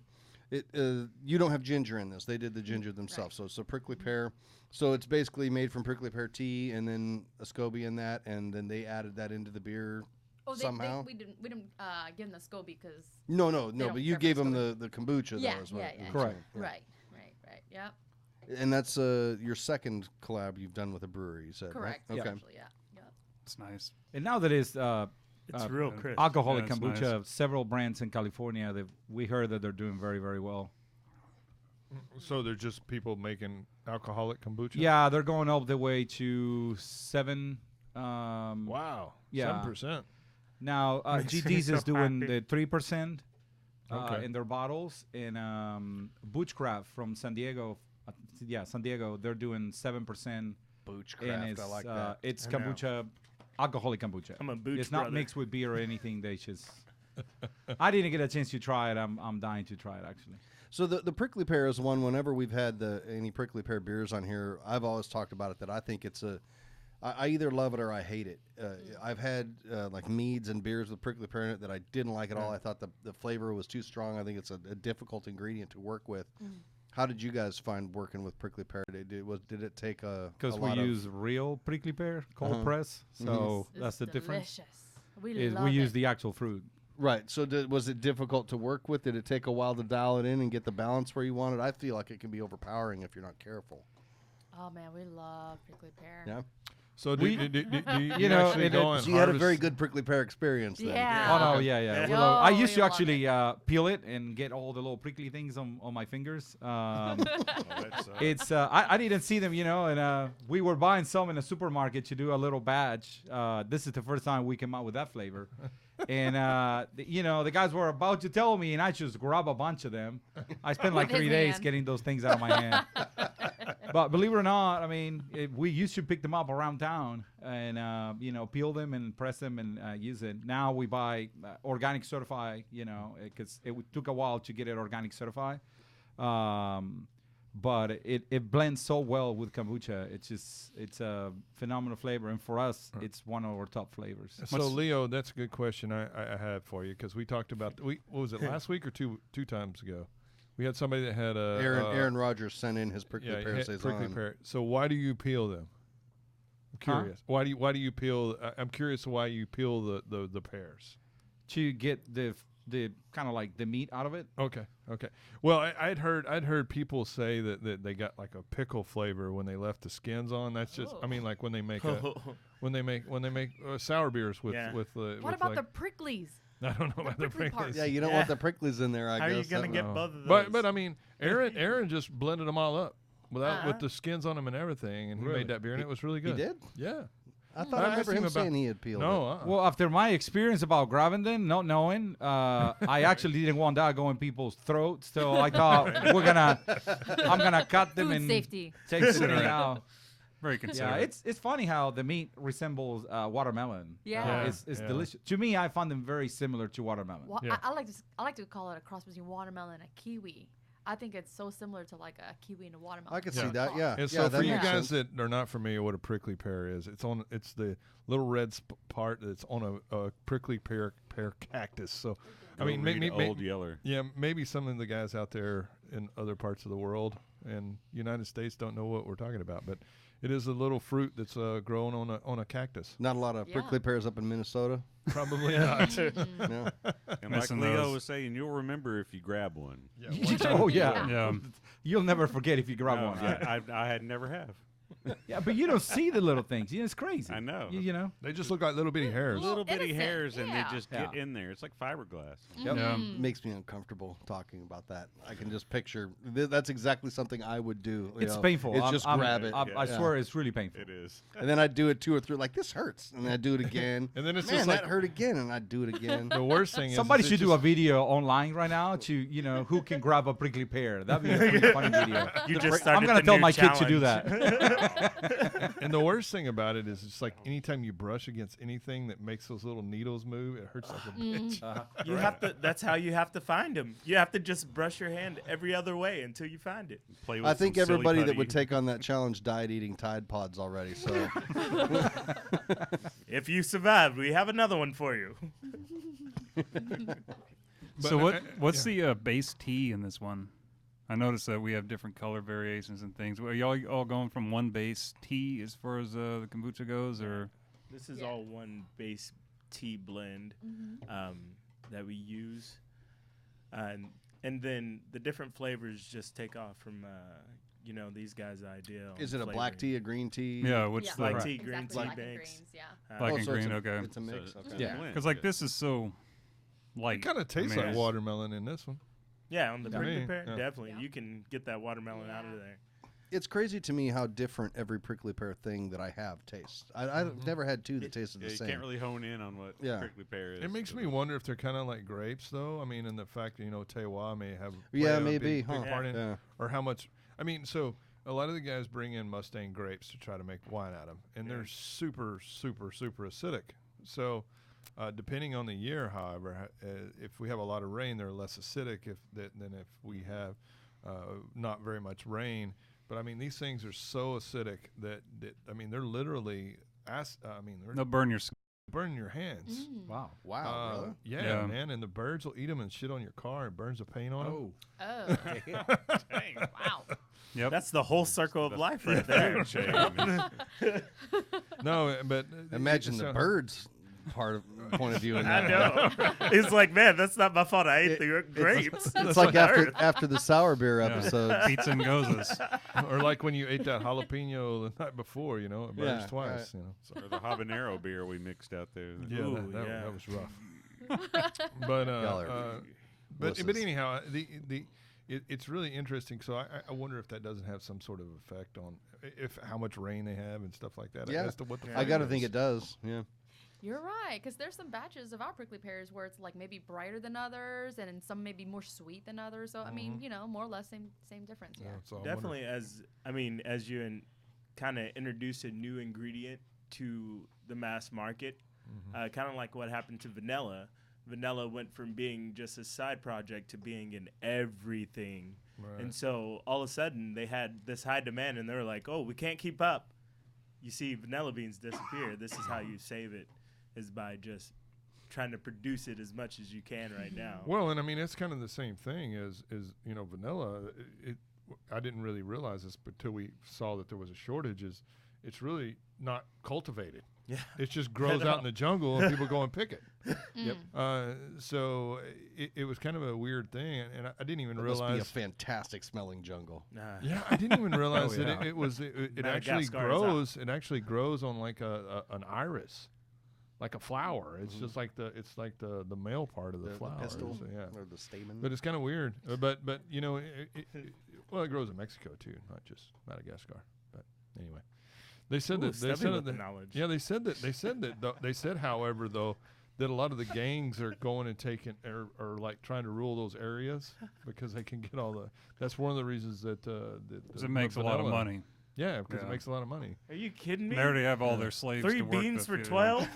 You don't have ginger in this. They did the ginger themselves. So it's a prickly pear. So it's basically made from prickly pear tea and then a SCOBY in that, and then they added that into the beer. Oh, somehow? we didn't give them the SCOBY because No, don't but you care for gave them SCOBY. the kombucha. Yeah, though, is what yeah, it yeah. was Correct. saying. Yeah. right, yeah, And that's your second collab you've done with a brewery, you said, correct. right? Okay. Actually, yeah. It's nice. And now that is It's real crisp. alcoholic Yeah, it's kombucha, several brands in California, we heard that they're doing very, very well. So they're just people making alcoholic kombucha. Yeah, they're going all the way to 7. Wow. Yeah. 7%. Now, Makes me GD's so is doing happy. the 3% Okay. in their bottles. And Butchcraft from San Diego, San Diego, they're doing 7%. Boochcraft, And it's, I like that. it's I know. kombucha, alcoholic kombucha. I'm a Booch It's not brother. mixed with beer or anything. They just... I didn't get a chance to try it. I'm dying to try it, actually. So the prickly pear is one. Whenever we've had any prickly pear beers on here, I've always talked about it that I think it's I either love it or I hate it. I've had like meads and beers with prickly pear in it that I didn't like at all. I thought the flavor was too strong. I think it's a difficult ingredient to work with. How did you guys find working with prickly pear? Did it take a Because we lot of- use real prickly pear, cold press. So that's the difference. We Is love we use it. the actual fruit. Right. So was it difficult to work with? Did it take a while to dial it in and get the balance where you want it? I feel like it can be overpowering if you're not careful. Oh man, we love prickly pear. Yeah. So do you You know, actually go and So you had a harvest- very good prickly pear experience then. Yeah. Oh no, yeah. Yeah. We love- I Oh, used we to love actually peel it and get all the little prickly things on my fingers. It's I didn't see them, and we were buying some in a supermarket to do a little batch. This is the first time we came out with that flavor, and the guys were about to tell me, and I just grab a bunch of them. I spent like With his 3 days hand. getting those things out of my hand. But believe it or not, I mean, we used to pick them up around town and peel them and press them and use it. Now we buy organic certified, because it took a while to get it organic certified. But it blends so well with kombucha. It's a phenomenal flavor, and for us, it's one of our top flavors. So Leo, that's a good question I had for you because we talked about what was it last week or two times ago? We had somebody that had a Aaron Rodgers sent in his prickly pear prickly saison. pear. So why do you peel them? I'm curious. Why do you peel? I'm curious why you peel the pears. To get the kind of like the meat out of it. Okay. Well, I'd heard people say that they got like a pickle flavor when they left the skins on. That's just I mean like when they make sour beers with What about the pricklies? I don't know about the prickly pricklies. Yeah, you don't want the pricklies in there. I How guess. are you gonna get No. both of those? But I mean, Aaron just blended them all up with the skins on them and everything, and he Really? made that beer, and it was really good. He did? Yeah. I thought I I asked remember him him about- saying he had peeled No. it. Well, after my experience about grabbing them, not knowing, I actually didn't want that going people's throats. So I thought I'm gonna cut them Food and safety. take something out. Very Yeah, considerate. it's funny how the meat resembles watermelon. Yeah. It's Yeah. delicious. To me, I find them very similar to watermelon. Yeah. I like to call it a cross between watermelon and a kiwi. I think it's so similar to like a kiwi and a watermelon. I could Yeah. see that. Yeah. And yeah, so that for you makes guys sense. that are not familiar what a prickly pear is, it's the little red part that's on a prickly pear cactus. So, I mean, maybe Old Yeller. yeah, maybe some of the guys out there in other parts of the world and United States don't know what we're talking about, but it is a little fruit that's grown on a cactus. Not a lot of prickly pears up in Minnesota. Probably not. No. And like Missing Leo those. was saying, you'll remember if you grab one. Oh yeah. Yeah. You'll never forget if you grab No, one. Yeah. I had never have. Yeah, but you don't see the little things. It's crazy. I know. You know. They just look like little bitty hairs. Little bitty innocent, hairs, and they yeah. just get in there. It's like fiberglass. Yep. Yeah. Makes me uncomfortable talking about that. I can just picture that's exactly something I would do. you It's know. painful. It's just grab it. I swear it's really painful. It is. And then I'd do it 2 or 3, like this hurts, and I'd do it again. And then it's Man, just that like hurt again, and I'd do it again. the worst thing is Somebody it should do just- a video online right now to who can grab a prickly pear. That'd be a pretty funny video. You just started I'm gonna the tell new my kid to do challenge. that. And the worst thing about it is it's like anytime you brush against anything that makes those little needles move, it hurts like a bitch. You have to. That's how you have to find them. You have to just brush your hand every other way until you find it. Play with I think some silly everybody that putty. would take on that challenge died eating Tide Pods already. So If you survive, we have another one for you. So But, what's the base tea in this one? I noticed that we have different color variations and things. Are y'all all going from one base tea as far as the kombucha goes, or This is Yeah. all one base tea blend that we use, and then the different flavors just take off from these guys' idea. on is it a black flavoring. tea, a green tea? yeah, which Yeah. the Black black tea, green tea, Black and banks. greens, yeah. and so green? it's a, Okay, It's a mix. So Okay. it's Yeah. blend, because like this is so light. It kind of tastes I mean, like it's- watermelon in this one. Yeah, on the Yeah. prickly Me, pear, yeah. definitely. Yeah. You can get that watermelon out of there. It's crazy to me how different every prickly pear thing that I have tastes. I've never had two that tasted Yeah, the you same. can't really hone in on what Yeah. prickly pear is. It makes me wonder if they're kind of like grapes, though. I mean, and the fact that, Tewa may have Yeah, play a maybe, big, huh? big part in, Yeah. or how much. I mean, so a lot of the guys bring in Mustang grapes to try to make wine out of them, and they're super, super, super acidic. So, depending on the year, however, if we have a lot of rain, they're less acidic than if we have not very much rain. But I mean, these things are so acidic that I mean, they're literally they're They'll burn your burn your hands. Wow. Wow, really? Yeah, Yeah. man, and the birds will eat them and shit on your car and burns the paint on them. Oh. Wow. Yep. That's the whole circle of life right there. No, but Imagine the birds point of view in that. I know. He's like, man, that's not my fault. I ate the grapes. It's like after the sour beer episode. Pizza and Goses. or like when you ate that jalapeno the night before, it burns Yeah, twice. right. So. Or the habanero beer we mixed out there. Yeah, Ooh, that was rough. but Y'all are but wusses. anyhow, it's really interesting. So I wonder if that doesn't have some sort of effect on if how much rain they have and stuff like that. Yeah. As to what the I got to flavor think is. it does. Yeah. You're right, because there's some batches of our prickly pears where it's like maybe brighter than others, and some maybe more sweet than others. So I mean, more or less same difference. Yeah. So I wonder- Definitely, as you kind of introduce a new ingredient to the mass market, kind of like what happened to vanilla. Vanilla went from being just a side project to being in everything. Right. And so all of a sudden they had this high demand and they were like, oh, we can't keep up. You see vanilla beans disappear. This is how you save it, is by just trying to produce it as much as you can right now. Well, and I mean it's kind of the same thing as vanilla. I didn't really realize this until we saw that there was a shortage. It's really not cultivated. Yeah. It just grows out in the jungle and people go and pick it. Yep. So it was kind of a weird thing, and I didn't even It realize. must be a fantastic smelling jungle. Yeah, I didn't even realize Oh, that yeah. it actually Madagascar is out. grows. It actually grows on like an iris, like a flower. It's just like the male part of the flower. pistil So, yeah. or the stamen. But it's kind of weird. But well, it grows in Mexico too, not just Madagascar. But anyway, they said Ooh, that they stubby said with that the knowledge. yeah they said that they said however though that a lot of the gangs are going and taking or like trying to rule those areas because they can get all the. That's one of the reasons that Because it makes a lot of money. Yeah, because it Yeah. makes a lot of money. Are you kidding me? They already have all their slaves. 3 to work beans the for field.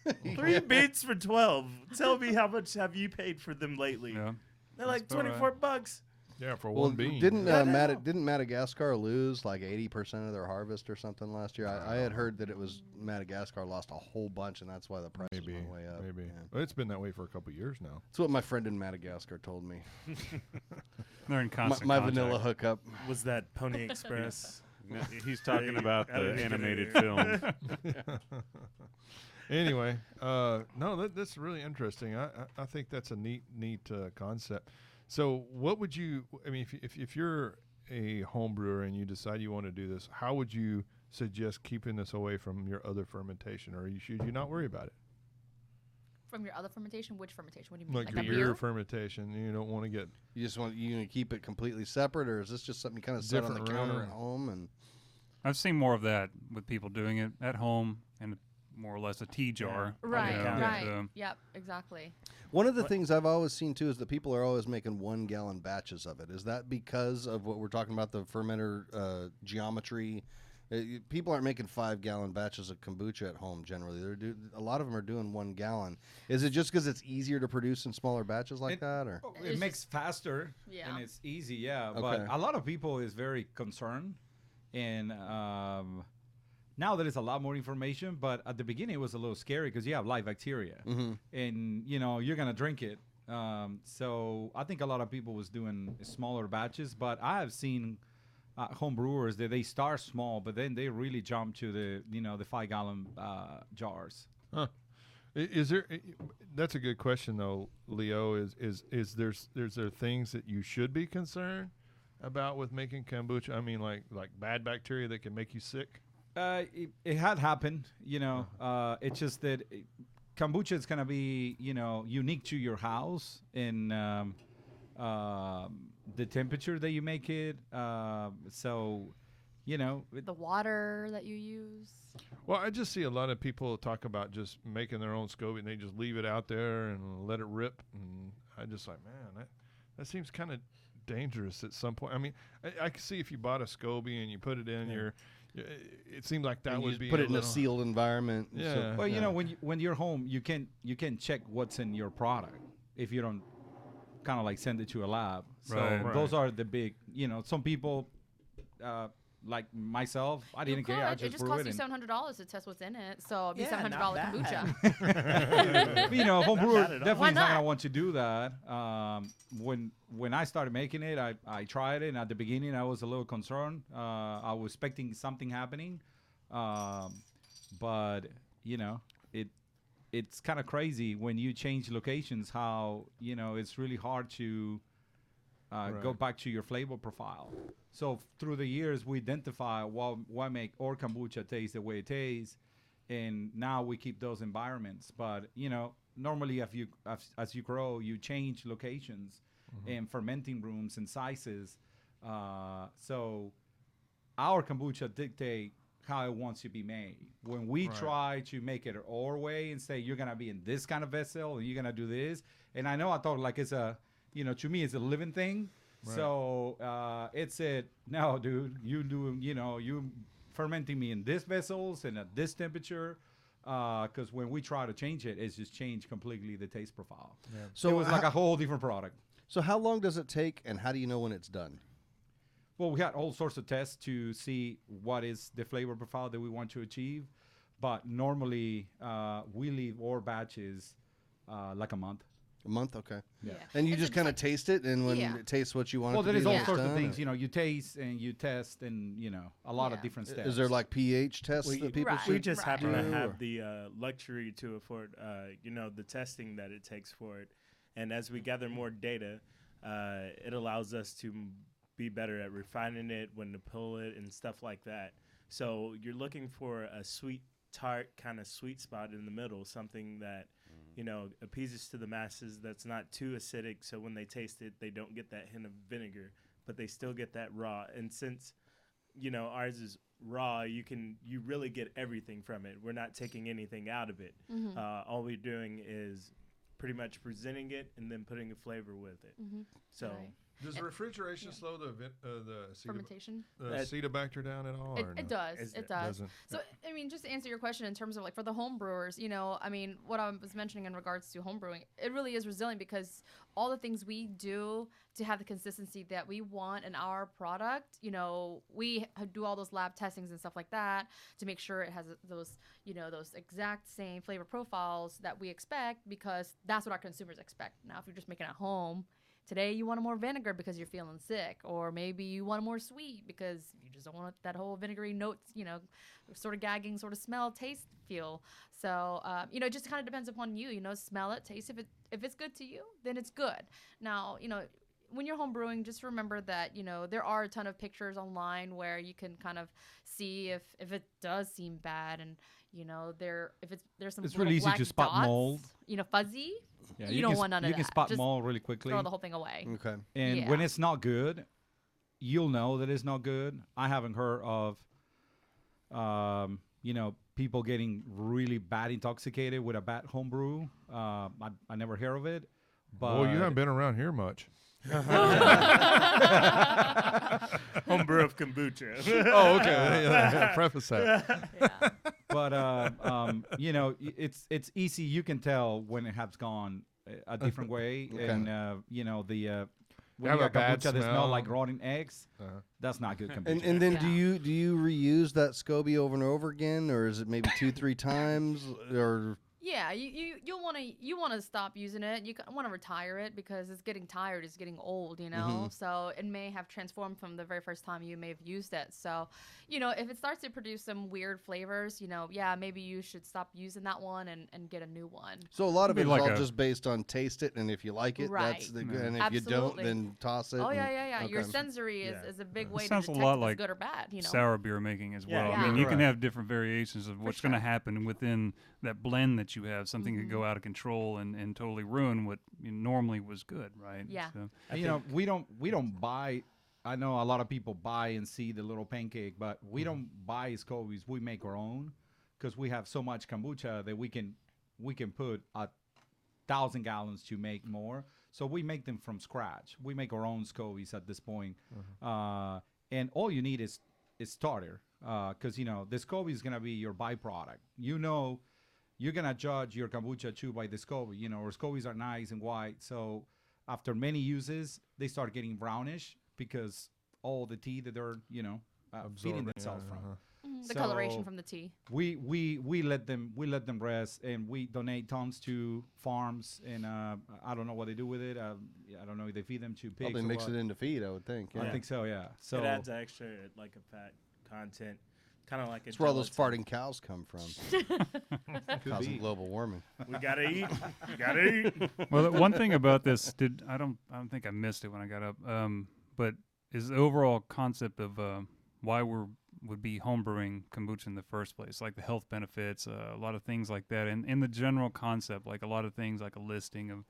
12? 3 beans for 12. Tell me how much have you paid for them lately? Yeah. They're like That's about $24. Yeah, for well, one bean. didn't Yeah, no. didn't Madagascar lose like 80% of their harvest or something last year? I had heard that it was Madagascar lost a whole bunch, and that's why the prices maybe went way up. maybe Yeah. well, it's been that way for a couple of years now. That's what my friend in Madagascar told me. They're in My, constant my contact. vanilla hookup. Was that Pony Express? No, he's talking about I the didn't get it animated either. film. Anyway, no, that's really interesting. I think that's a neat concept. So, what would you? I mean, if you're a home brewer and you decide you want to do this, how would you suggest keeping this away from your other fermentation, or should you not worry about it? From your other fermentation, which fermentation? What do you mean? Like Like your a beer beer? fermentation, you don't want to get You just want you gonna keep it completely separate, or is this just something you kind of set on the Different counter room. at home? And I've seen more of that with people doing it at home in more or less a tea jar. Right, you know, right. and, Yep, exactly. one of the things I've always seen too is that people are always making 1 gallon batches of it. Is that because of what we're talking about, the fermenter geometry? People aren't making 5 gallon batches of kombucha at home generally. A lot of them are doing 1 gallon. Is it just because it's easier to produce in smaller batches like that, or? It It's makes faster Yeah. and it's easy, yeah. Okay. But a lot of people is very concerned, and now there is a lot more information. But at the beginning, it was a little scary because you have live bacteria, and you're gonna drink it. So I think a lot of people was doing smaller batches, but I have seen home brewers that they start small, but then they really jump to the 5 gallon jars. Huh. Is there? That's a good question though, Leo. Is there things that you should be concerned about with making kombucha? I mean, like bad bacteria that can make you sick. It had happened, it's just that kombucha is gonna be unique to your house and the temperature that you make it. So The water that you use. Well, I just see a lot of people talk about just making their own SCOBY and they just leave it out there and let it rip. And I just like, man, that seems kind of dangerous at some point. I mean, I can see if you bought a SCOBY and you put it in it seemed like that And you would just be put it in a little- sealed environment. Yeah. well, when you're home, you can check what's in your product if you don't kind of like send it to a lab. So Right. those are the big. Some people like myself, I didn't care. I It just just brew costs it. you $700 to test what's in it. So it'd be Yeah, $700 not bad. kombucha. But, you know, home brewer bad at all. definitely Why is not not? gonna want to do that. When I started making it, I tried it, and at the beginning I was a little concerned. I was expecting something happening, but you know, it's kind of crazy when you change locations. How it's really hard to go back to your flavor profile. So through the years, we identify what make our kombucha taste the way it tastes, and now we keep those environments. But normally, as you grow, you change locations and fermenting rooms and sizes. So our kombucha dictate how it wants to be made. When we try to make it our way and say you're gonna be in this kind of vessel and you're gonna do this, and I know I thought like it's a, to me it's a living thing. Right. So it said, no, dude, you fermenting me in this vessels and at this temperature. Because when we try to change it, it's just changed completely the taste profile. Yeah. So it was like a whole different product. So how long does it take, and how do you know when it's done? Well, we had all sorts of tests to see what is the flavor profile that we want to achieve. But normally, we leave our batches like a month. A month, okay. Yeah. And you just kind of taste it, and when it tastes what you want well, it to be, there is all it's sorts of done, things. You taste and you test, and a lot of different steps. Is there like pH tests that people Right. should We just happen do, to have or- the luxury to afford, the testing that it takes for it. And as we gather more data, it allows us to be better at refining it, when to pull it, and stuff like that. So you're looking for a sweet, tart kind of sweet spot in the middle, something that appeases to the masses, that's not too acidic, so when they taste it, they don't get that hint of vinegar, but they still get that raw. And since, ours is raw, you really get everything from it. We're not taking anything out of it. Mm-hmm. All we're doing is pretty much presenting it and then putting a flavor with it. Mm-hmm. So Right. Does refrigeration slow the Fermentation. Cedarbacter down at all? or It no? does. Is It it- does. Doesn't? So, I mean, just to answer your question in terms of like for the home brewers, what I was mentioning in regards to home brewing, it really is resilient because all the things we do to have the consistency that we want in our product, we do all those lab testings and stuff like that to make sure it has those, those exact same flavor profiles that we expect, because that's what our consumers expect. Now, if you're just making it at home, today you want a more vinegar because you're feeling sick, or maybe you want a more sweet because you just don't want that whole vinegary notes, sort of gagging sort of smell, taste, feel. So, it just kind of depends upon you, smell it, taste. If it's good to you, then it's good. Now, when you're home brewing, just remember that, there are a ton of pictures online where you can kind of see if it does seem bad, and, there's some It's little really easy black to spot dots, mold. Fuzzy. Yeah, You don't want none of You can that. spot Just mold really quickly. Throw the whole thing away. Okay. And when it's not good, you'll know that it's not good. I haven't heard of, people getting really bad intoxicated with a bad homebrew. I never hear of it. But Well, you haven't been around here much. homebrew of kombucha. Oh, okay. Yeah, preface that. Yeah. But it's easy. You can tell when it has gone a different way, Okay. and when Have you a got bad kombucha that smell smell. like rotten eggs, Uh-huh. that's not good kombucha. And then Yeah. do you reuse that SCOBY over and over again, or is it maybe 2-3 times, or Yeah, you want to stop using it. You want to retire it because it's getting tired. It's getting old, So it may have transformed from the very first time you may have used it. So, if it starts to produce some weird flavors, maybe you should stop using that one and get a new one. so? A lot of it is Like all a- just based on taste it, and if you like it, that's Right. the good. And if you don't, Absolutely. then toss it. Oh and- yeah. Your okay. sensory Yeah. is a big way to sounds a detect lot if like it's good or bad. sour beer making as Yeah, well. yeah. I mean, you can Correct. have different variations of what's going to sure. happen within that blend that you have. Something could go out of control and totally ruin what normally was good, right? Yeah. So, And, we don't buy. I know a lot of people buy and see the little pancake, but we don't buy scobies. We make our own because we have so much kombucha that we can put 1,000 gallons to make more. So we make them from scratch. We make our own scobies at this point. And all you need is starter because the SCOBY is gonna be your byproduct. You're gonna judge your kombucha too by the SCOBY. Our SCOBYs are nice and white. So after many uses, they start getting brownish because all the tea that they're feeding Absorbing, themselves yeah, from. The coloration So from the tea. We let them rest, and we donate tons to farms, and I don't know what they do with it. I don't know if they feed them to pigs. Probably or mix what. it into feed, I would think. I Yeah. think so. Yeah. So it adds extra like a fat content, kind of like a. That's where all those gelatin. farting cows come from, could causing be. global warming. We gotta eat. We gotta eat. Well, the one thing about this, I don't think I missed it when I got up. But is the overall concept of why would be homebrewing kombucha in the first place, like the health benefits, a lot of things like that, and in the general concept, like a lot of things, like a listing of,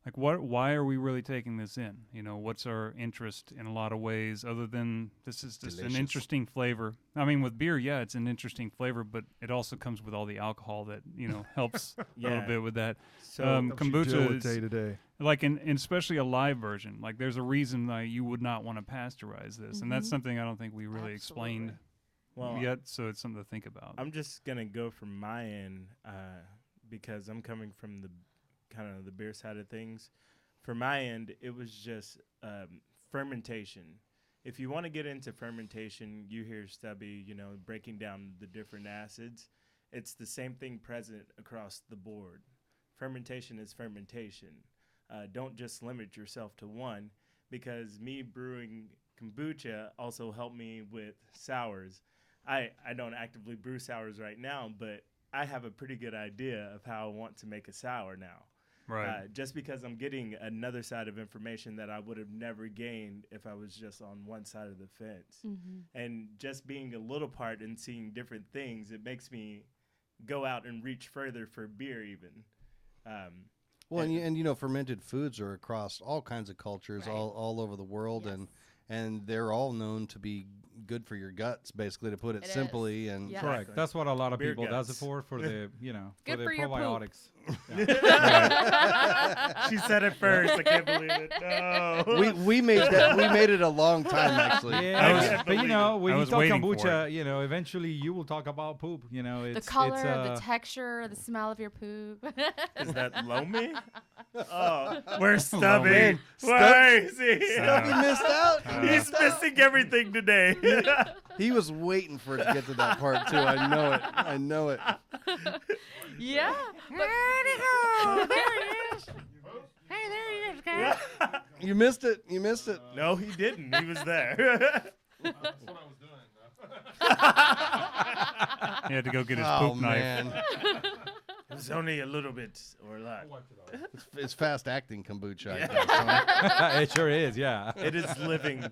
like why are we really taking this in? You know, what's our interest in a lot of ways, other than this is just Delicious. an interesting flavor. I mean, with beer, yeah, it's an interesting flavor, but it also comes with all the alcohol that helps a little Yeah. bit with that. So Kombucha is, day to day. like in especially a live version, like there's a reason why you would not want to pasteurize this, and that's something I don't think we really explained well, yet, so it's something to think about. I'm just gonna go from my end because I'm coming from the kind of the beer side of things. For my end, it was just fermentation. If you want to get into fermentation, you hear Stubby, breaking down the different acids. It's the same thing present across the board. Fermentation is fermentation. Don't just limit yourself to one, because me brewing kombucha also helped me with sours. I don't actively brew sours right now, but I have a pretty good idea of how I want to make a sour now. Right. Just because I'm getting another side of information that I would have never gained if I was just on one side of the fence. And just being a little part and seeing different things, it makes me go out and reach further for beer even. Well, and fermented foods are across all kinds of cultures, Right. all over the world, Yes. and they're all known to be good for your guts, basically, to put it It simply. is. And Yeah. Correct. Exactly. That's what a lot of Beer people does guts. it for the Good for the for your poop. probiotics. She said it first. I can't believe it. No. we made it a long time, actually. Yeah, but when I you was talk waiting for kombucha, eventually you will talk about poop. The It's color, it's, the texture, the smell of your poop. Is that Lomi? Oh, where's Stubby? man. Where is he? He missed out. He's missing everything today. He was waiting for it to get to that part too. I know it. Yeah. You missed it. No, he didn't. He was there. That's what I was doing. He had to go get his Oh poop knife. man, It was only a little bit or a lot. it's fast acting kombucha. I guess, huh? it sure is, yeah. It is living.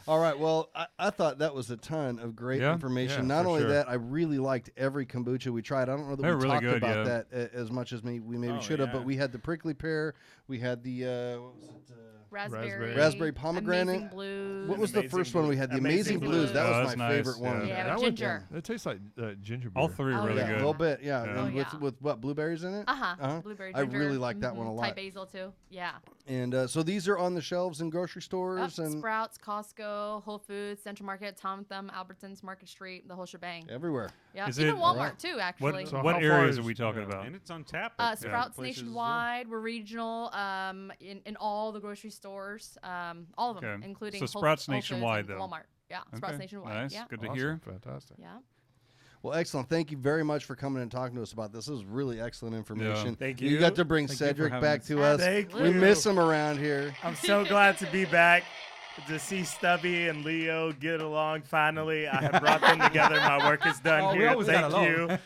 All right. Well, I thought that was a ton of great Yeah, information. yeah, Not for only sure. that, I really liked every kombucha we tried. I don't know that They're we really talked good, about yeah. that as much as we maybe Oh, should have, yeah. but we had the prickly pear. We had the what was it? Raspberry pomegranate. Amazing blues. What was the Amazing first one we had? The Amazing Amazing Blues. Blues. That Oh, was that's my nice, favorite one. Yeah, that with one- ginger. It tastes like ginger beer. All three are Oh, really yeah. A good. little bit, yeah. Yeah. And Oh, yeah. with what blueberries in it? Uh-huh. Blueberry I ginger. really like that one a Thai lot. basil too. Yeah. And so these are on the shelves in grocery stores and Sprouts, Costco, Whole Foods, Central Market, Tom Thumb, Albertsons, Market Street, the whole shebang. everywhere. Yeah. Is Even it- Walmart too, actually. So What how far areas is- are we talking about? And it's on tap. at Sprouts places, yeah. nationwide. We're regional. In all the grocery stores. All of them, Okay. including So Whole Sprouts Foods nationwide, and though. Walmart. Yeah. Sprouts Okay, nationwide. nice. Yeah. Good to Awesome. hear. Fantastic. Yeah. Well, excellent. Thank you very much for coming and talking to us about this. This is really excellent information. Thank You you. got to bring Thank you for Cedric having back us. to us. Thank We you. miss him around here. I'm so glad to be back. To see Stubby and Leo get along finally. I have brought them together. My work is done Oh, we here. always got Thank you.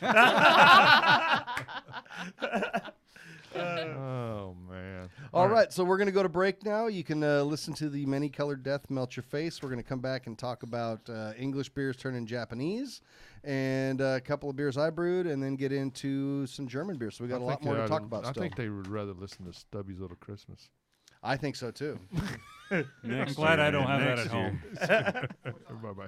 Oh man. All right, so we're going to go to break now. You can listen to the Many Colored Death Melt Your Face. We're going to come back and talk about English beers turning Japanese and a couple of beers I brewed and then get into some German beers. So we got a lot more to talk about I still. think they would rather listen to Stubby's Little Christmas. I think so too. I'm glad I don't have that at home. Bye bye.